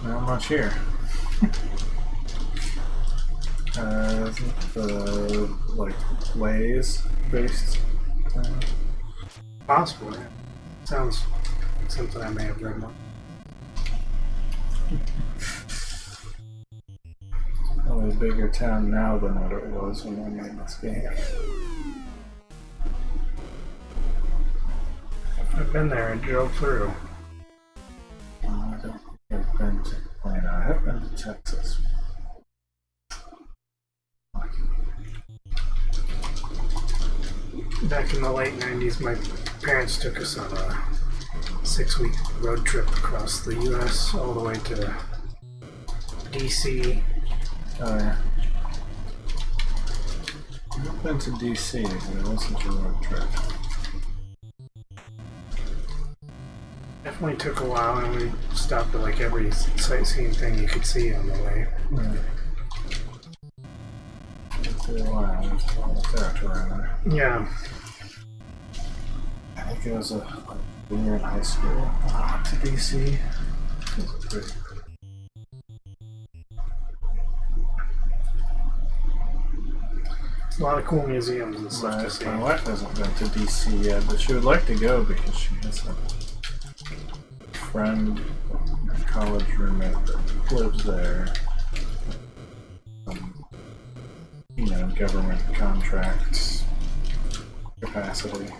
Not much here. Isn't the like Lays based thing? Possibly. Sounds like something I may have read about. Probably a bigger town now than what it was when I made this game. I've been there and drove through. I don't think I've been to Atlanta. I have been to Texas. Back in the late 90s, my parents took us on a 6-week road trip across the U.S. all the way to D.C. Oh yeah. I've been to DC, but it wasn't a road trip. Definitely took a while, and we stopped at like every sightseeing thing you could see on the way. Right. It's a while. There's a lot of territory there. Yeah. I think it was when we were in high school. I went to DC. It was pretty. A lot of cool museums and stuff to see. My wife hasn't been to DC yet, but she would like to go because she has a friend, a college roommate that lives there. Government contracts capacity.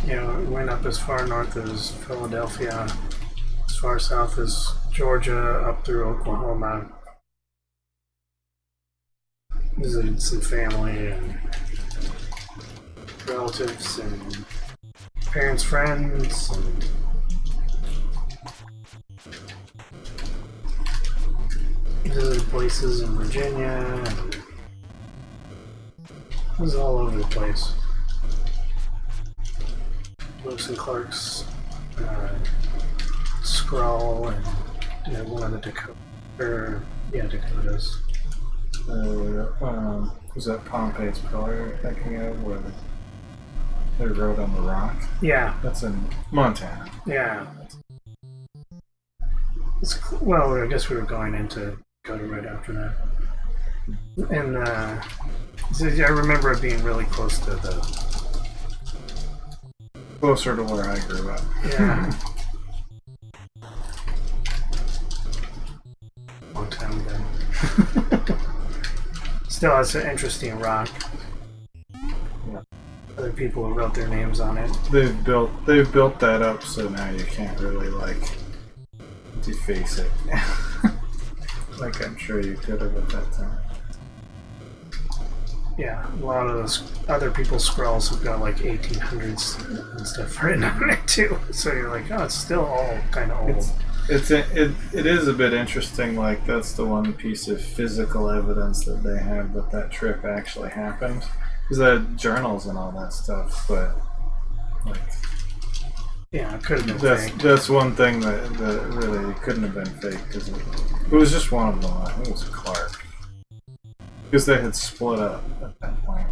Yeah, we went up as far north as Philadelphia, as far south as Georgia, up through Oklahoma. Visited some family and relatives and parents' friends. And visited places in Virginia. And it was all over the place. Lewis and Clark's Scroll and one of the Dakotas. Was that Pompey's Pillar you're thinking of, where they rode on the rock? Yeah. That's in Montana. Yeah. Well, I guess we were going into Dakota right after that. And so I remember it being really close to the... Closer to where I grew up. Yeah. Long time ago. Still has an interesting rock. Yeah. Other people who wrote their names on it. They've built that up so now you can't really deface it. Like I'm sure you could have at that time. Yeah, a lot of those other people's scrolls have got like 1800s and stuff written on it too. So you're like, oh, it's still all kind of old. It is a bit interesting. Like that's the one piece of physical evidence that they have that trip actually happened. Because they had journals and all that stuff, but like, yeah, it could have been fake. That's one thing that really couldn't have been fake because it was just one of them. I think it was Clark. Because they had split up at that point.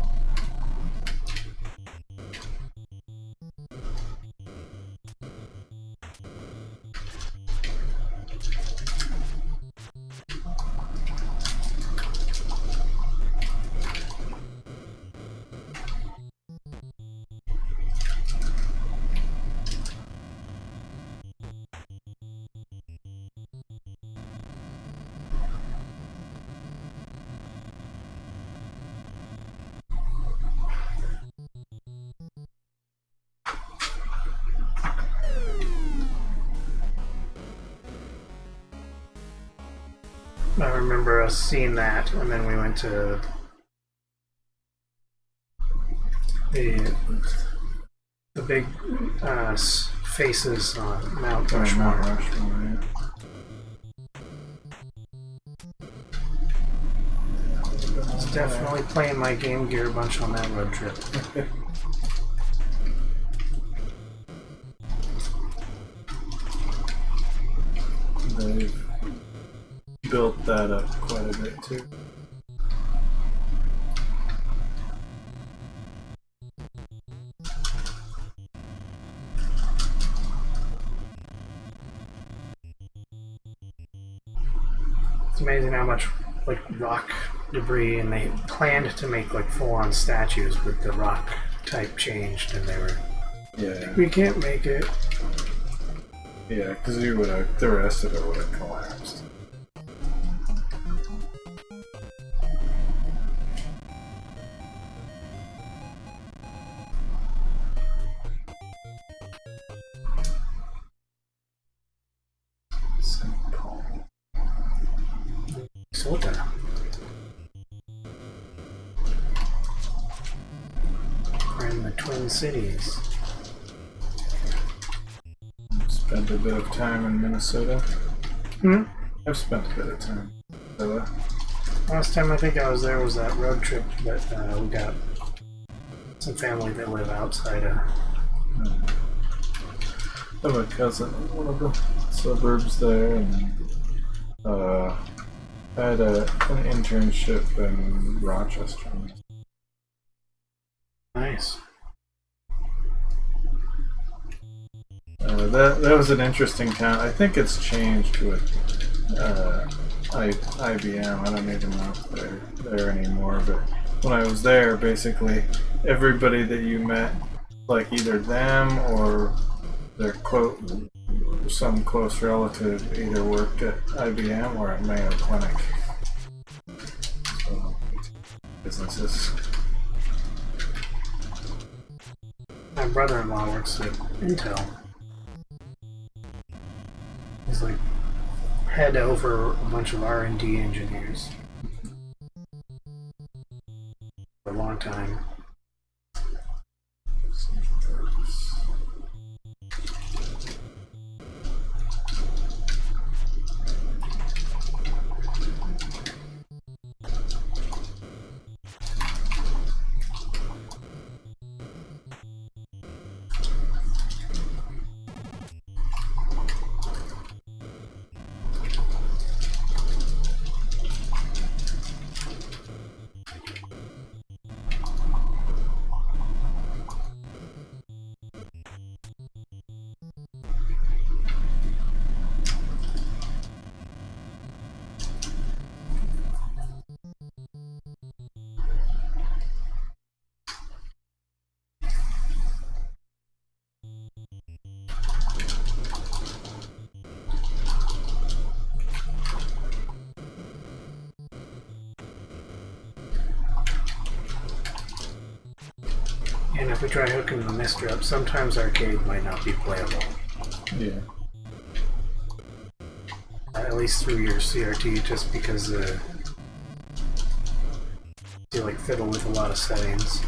I remember us seeing that, and then we went to the big faces on Mount Rushmore. I was definitely playing my Game Gear a bunch on that road trip. they've built that up quite a bit too. It's amazing how much like rock debris, and they planned to make like full-on statues, but the rock type changed, and they were we can't make it. Yeah, because you would have, the rest of it would have collapsed. St. Paul. Minnesota. We're in the Twin Cities. Spent a bit of time in Minnesota. Hmm? I've spent a bit of time in Minnesota. Last time I think I was there was that road trip, but we got some family that live outside of. I have a cousin in one of the suburbs there, and I had an internship in Rochester. Nice. That was an interesting town. I think it's changed with IBM. I don't even know if they're there anymore. But when I was there, basically everybody that you met, like either them or their some close relative, either worked at IBM or at Mayo Clinic. So, businesses. My brother-in-law works at Intel. He's like head over a bunch of R&D engineers for a long time. And if we try hooking the Mister up, sometimes arcade might not be playable. Yeah. At least through your CRT, just because you like fiddle with a lot of settings.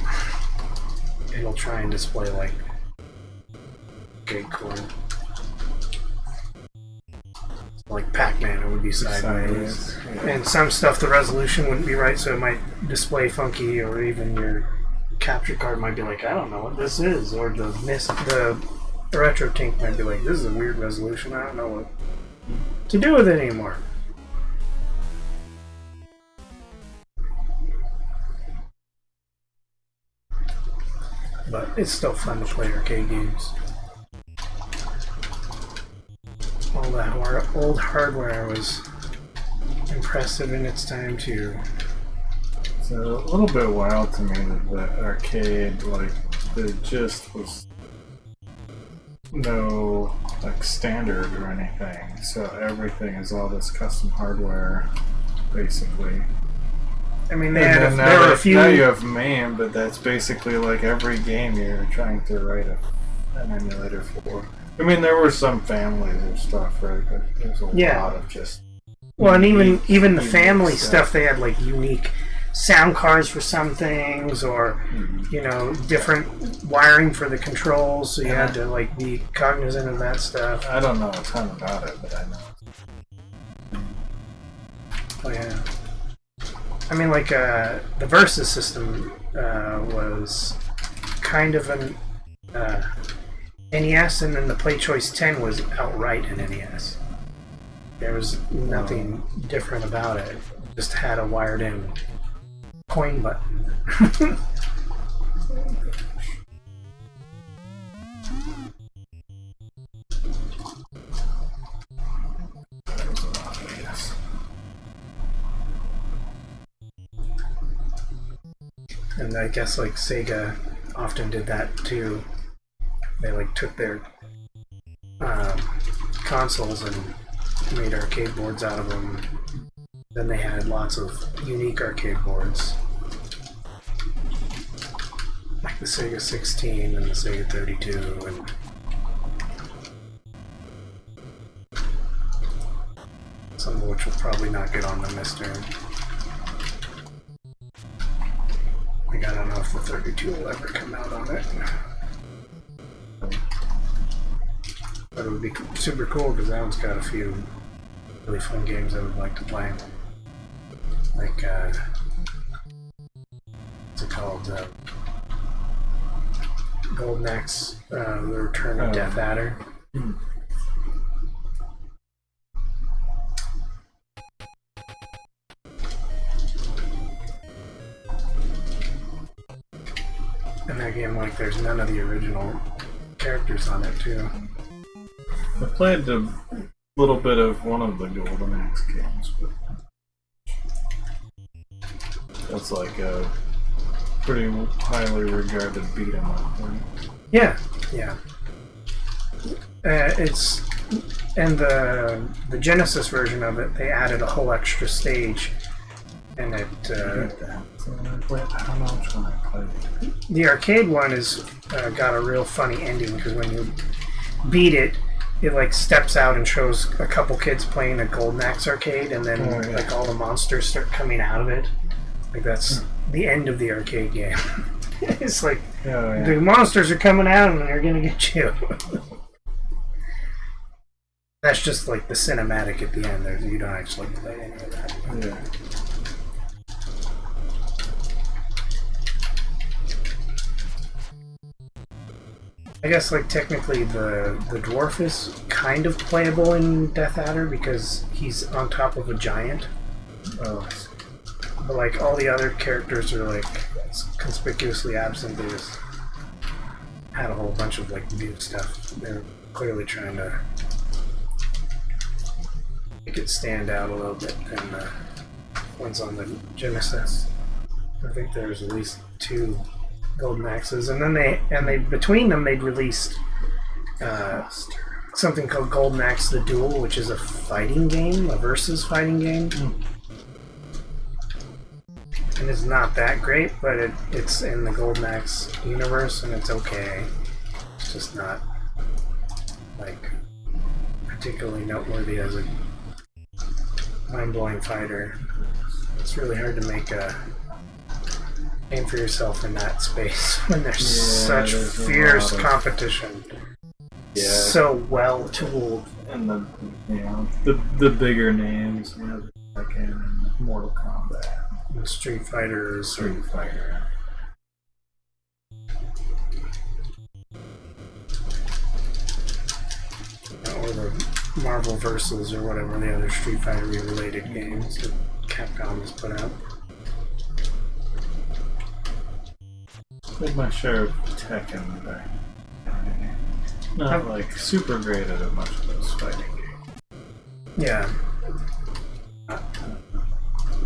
It'll try and display like gig cord. Like Pac-Man, it would be sideways. Yeah. And some stuff the resolution wouldn't be right, so it might display funky, or even your capture card might be like, I don't know what this is, or the RetroTink might be like, this is a weird resolution, I don't know what to do with it anymore. But it's still fun to play arcade games. All that old hardware was impressive in its time too. It's a little bit wild to me that the arcade, like, there just was no like standard or anything. So everything is all this custom hardware, basically. I mean, And there were a few. Now you have MAME, but that's basically like every game you're trying to write an emulator for. I mean, there were some families or stuff, right? But there's a lot of just. Well, and even the family stuff, they had like unique sound cards for some things, or you know, different wiring for the controls, so you had to like be cognizant of that stuff. I don't know a ton about it, but I know. Oh yeah. I mean, like the Versus system was kind of an NES, and then the Play Choice 10 was outright an NES. There was nothing different about it. Just had a wired-in coin button. And I guess like Sega often did that too. They like took their consoles and made arcade boards out of them. Then they had lots of unique arcade boards, like the Sega 16 and the Sega 32, and some of which will probably not get on the Mister. Like, I don't know if the 32 will ever come out on it. But it would be super cool because that one's got a few really fun games I would like to play. Like, what's it called? Golden Axe, The Return of Death Adder. And that game, like, there's none of the original characters on it, too. I played a little bit of one of the Golden Axe games, but that's like a pretty highly regarded beat 'em up, right? Yeah, yeah. It's and the Genesis version of it. They added a whole extra stage, and it. I don't know which one I played. The arcade one is got a real funny ending because when you beat it, it like steps out and shows a couple kids playing a Golden Axe arcade, and then like all the monsters start coming out of it. Like that's the end of the arcade game. It's like the monsters are coming out and they're gonna get you. That's just like the cinematic at the end. You don't actually play any of that. Yeah. I guess like technically the dwarf is kind of playable in Death Adder because he's on top of a giant. Oh. But like all the other characters are like conspicuously absent. They just had a whole bunch of like new stuff. They're clearly trying to make it stand out a little bit than the ones on the Genesis. I think there's at least 2 Golden Axes, and then they between them they'd released something called Golden Axe: The Duel, which is a fighting game, a versus fighting game. And it's not that great, but it's in the Golden Axe universe, and it's okay. It's just not like particularly noteworthy as a mind-blowing fighter. It's really hard to make a name for yourself in that space when there's such fierce competition. Yeah. So well tooled. And the bigger names, like in Mortal Kombat. And Street Fighter. Or the Marvel Versus or whatever the other Street Fighter related games that Capcom has put out. I think my share of Tekken back. Not like super great at a much of those fighting games. Yeah.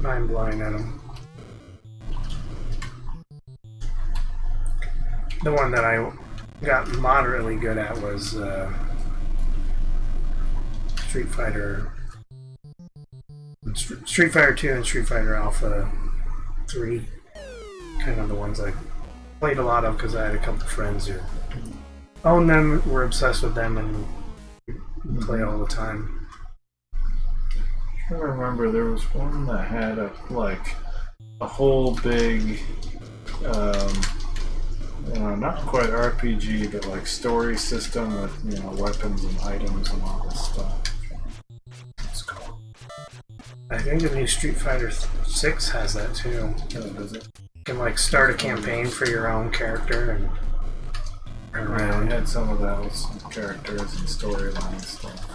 Mind blowing at them. The one that I got moderately good at was Street Fighter 2 and Street Fighter Alpha 3. Kind of the ones I played a lot of because I had a couple friends who owned them, were obsessed with them, and play all the time. I remember there was one that had a whole big, not quite RPG, but like story system with weapons and items and all this stuff. It's cool. I think the new Street Fighter 6 has that too. Oh, does it? You can like start a campaign for your own character and run around. We had some of that with some characters and storyline stuff.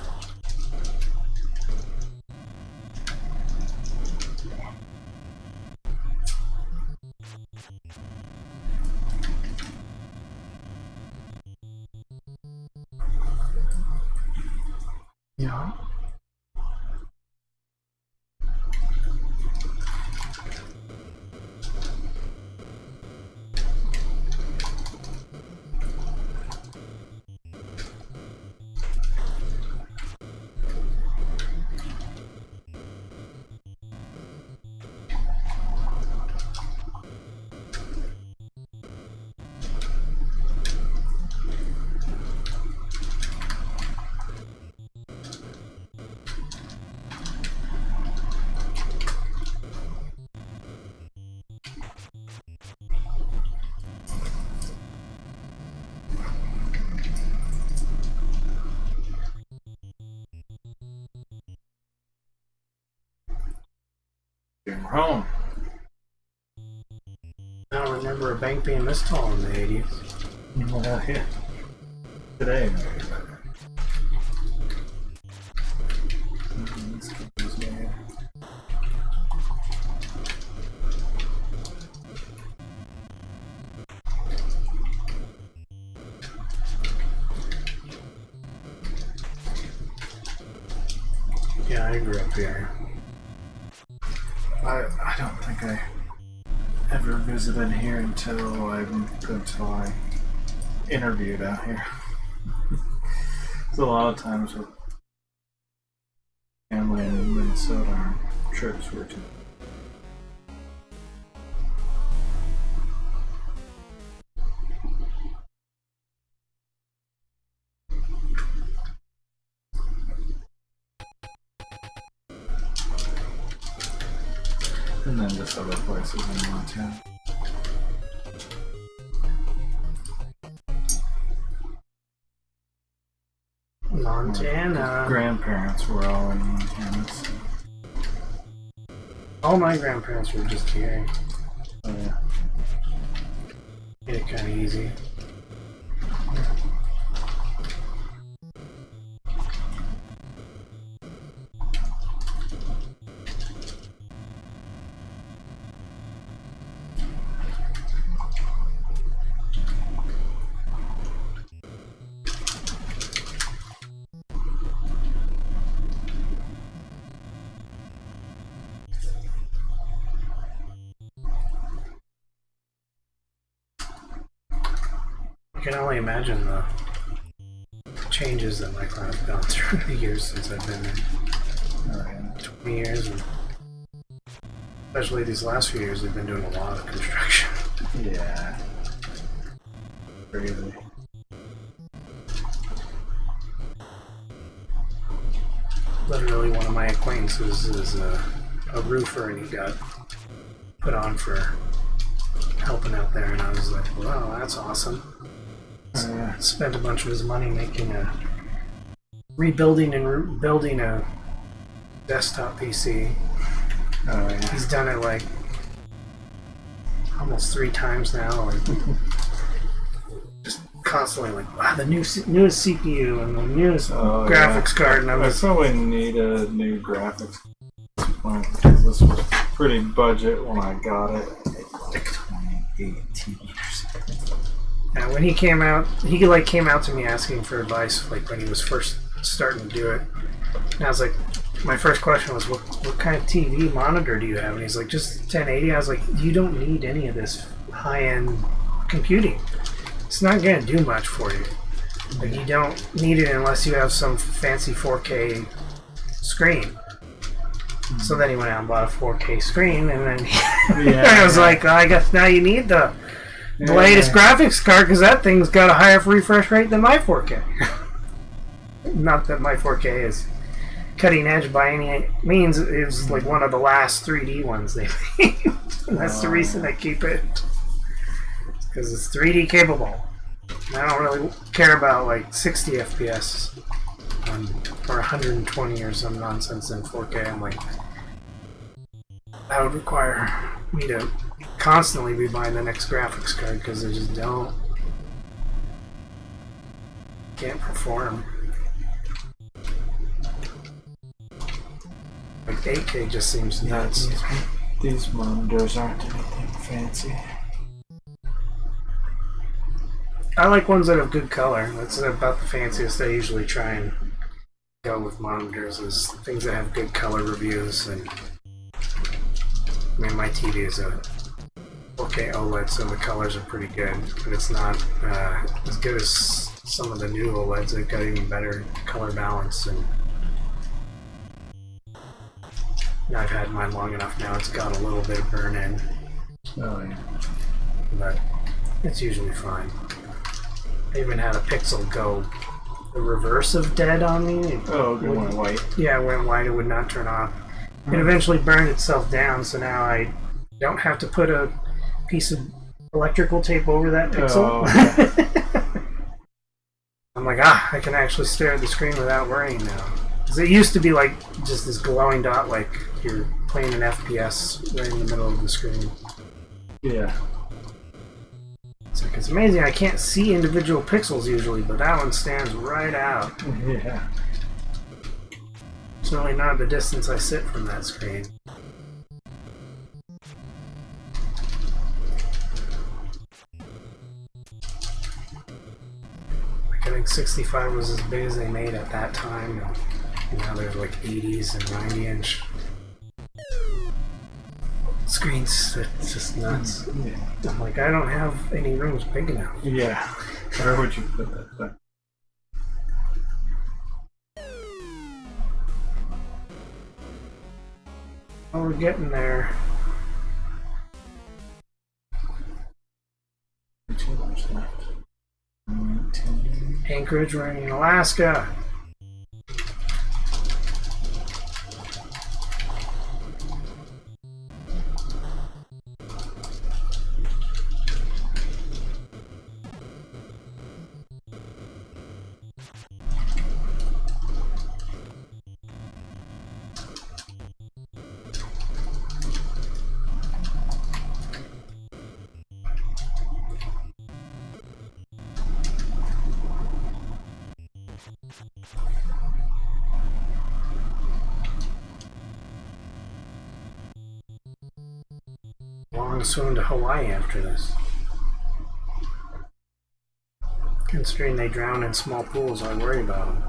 Yeah. We're home. I don't remember a bank being this tall in the 80s. Well, yeah. Today, maybe. Yeah, I grew up here. I don't think I ever visited here until I interviewed out here. There's a lot of times with family in Minnesota, our trips were to. And then just other places in Montana. Montana. Grandparents were all in Montana. So. All my grandparents were just here. Oh, yeah. Made it kind of easy. I can only imagine the changes that my clan has gone through the years since I've been there. 20 years, and especially these last few years, they've been doing a lot of construction. Yeah. Crazy. Literally, one of my acquaintances is a roofer, and he got put on for helping out there, and I was like, wow, that's awesome. Spent a bunch of his money making rebuilding and building a desktop PC. Oh, yeah. He's done it like almost 3 times now, and just constantly like, wow, the newest CPU and the newest graphics card, and I probably need a new graphics point because this was pretty budget when I got it, like 2018 or something. And when he came out, he like came out to me asking for advice, like when he was first starting to do it. And I was like, my first question was, what kind of TV monitor do you have? And he's like, just 1080. I was like, you don't need any of this high-end computing. It's not going to do much for you. Like, you don't need it unless you have some fancy 4K screen. So then he went out and bought a 4K screen, and then I was like, I guess now you need the latest graphics card because that thing's got a higher refresh rate than my 4K. Not that my 4K is cutting edge by any means. It's like one of the last 3D ones they made. That's the reason I keep it, because it's 3D capable. I don't really care about like 60 FPS or 120 or some nonsense in 4K. I'm like, that would require me to constantly be buying the next graphics card because they just can't perform. Like 8K just seems nuts. These monitors aren't anything fancy. I like ones that have good color. That's about the fanciest I usually try and go with monitors is things that have good color reviews. And I mean, my TV is a 4K OLED, so the colors are pretty good, but it's not as good as some of the new OLEDs. They've got even better color balance, and I've had mine long enough now. It's got a little bit of burn in, Oh, yeah. but it's usually fine. I even had a pixel go the reverse of dead on me. Oh, it went white. Yeah, it went white. It would not turn off. It eventually burned itself down, so now I don't have to put a piece of electrical tape over that pixel. Oh, I'm like, I can actually stare at the screen without worrying now. Because it used to be like just this glowing dot, like you're playing an FPS right in the middle of the screen. yeah. It's like, it's amazing. I can't see individual pixels usually, but that one stands right out. Yeah. It's really not the distance I sit from that screen. I think 65 was as big as they made at that time. And now there's like 80s and 90-inch screens. It's just nuts. Yeah. I'm like, I don't have any rooms big enough. Yeah. Where would you put that thing? Oh, we're getting there. Too much left. Anchorage, we're in Alaska. Long swim to Hawaii after this. Considering they drown in small pools, I worry about them.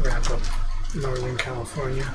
Wrap up Northern California.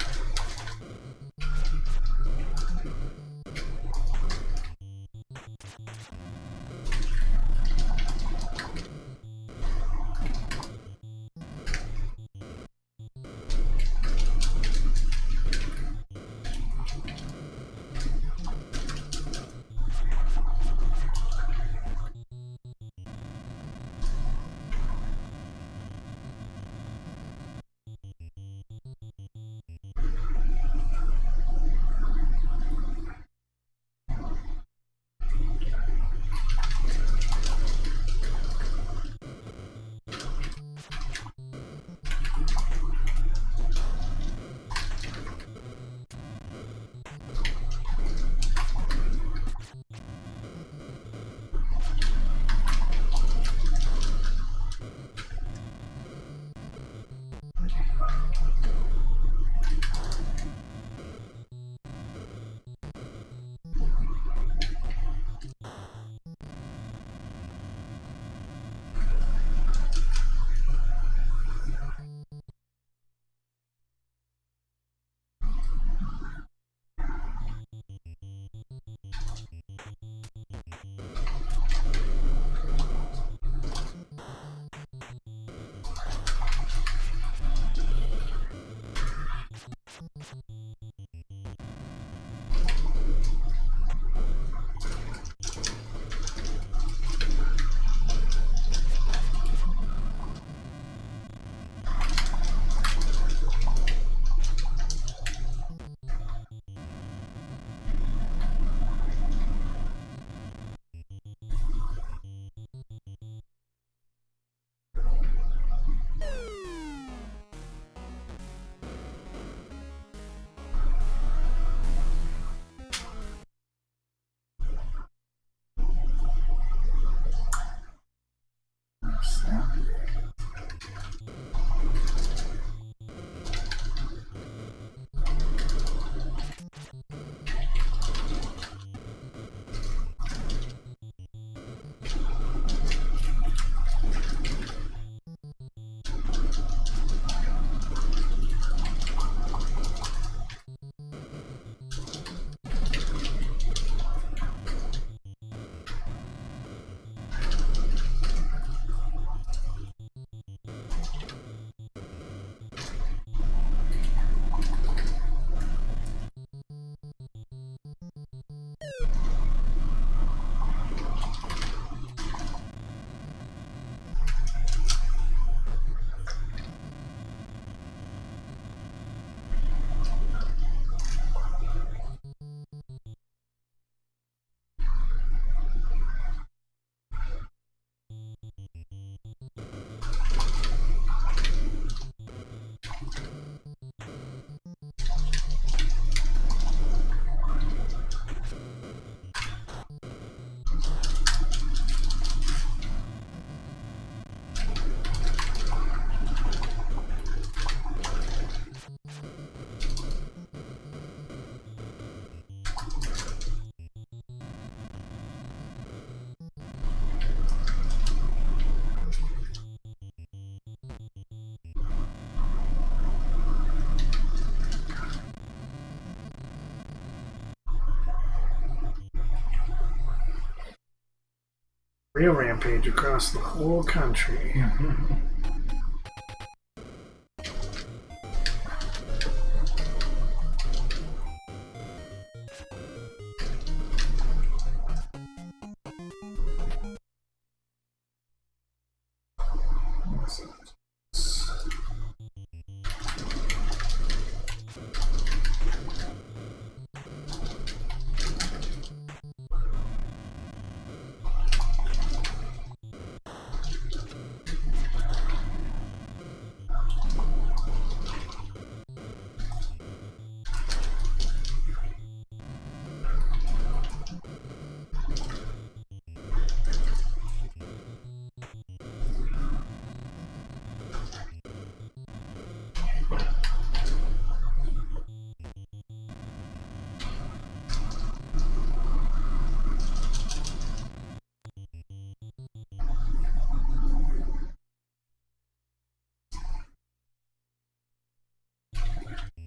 Real Rampage across the whole country.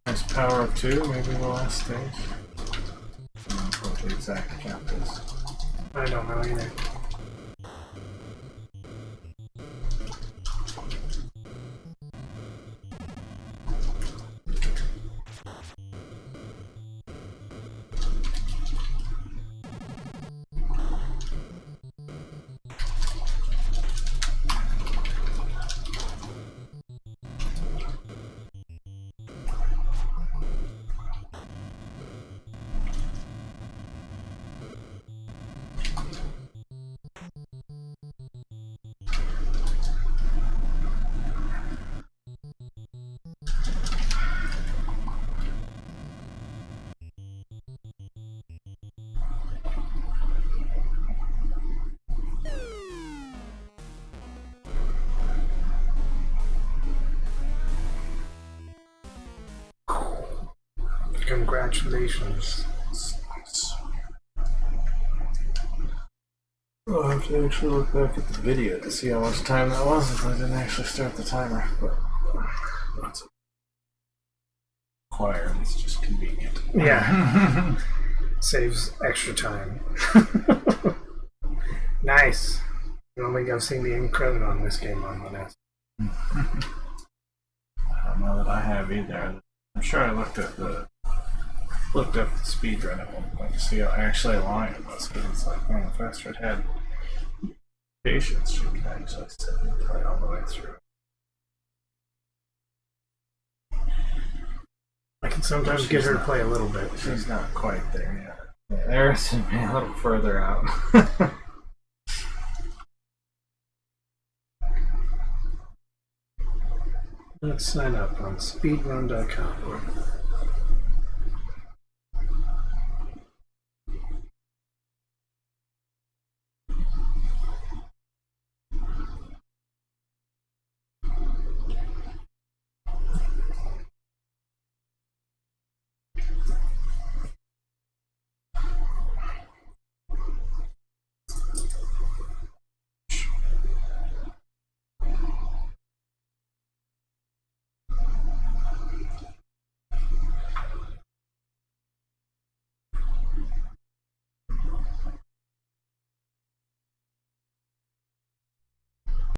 Nice power of 2, maybe the last stage. I don't know what the exact count is. I don't know either. Congratulations. I'll have to actually look back at the video to see how much time that was if I didn't actually start the timer. But that's required, it's just convenient. Yeah. Saves extra time. Nice. I don't think I've seen the end credit on this game on the NES. I don't know that I have either. I'm sure I looked up the speedrun at one point to see how actually long it was, because it's like one of the faster it had patience, you can actually sit and play all the way through. I can sometimes get her to play a little bit. She's not quite there yet. Yeah, there's a little further out. Let's sign up on speedrun.com.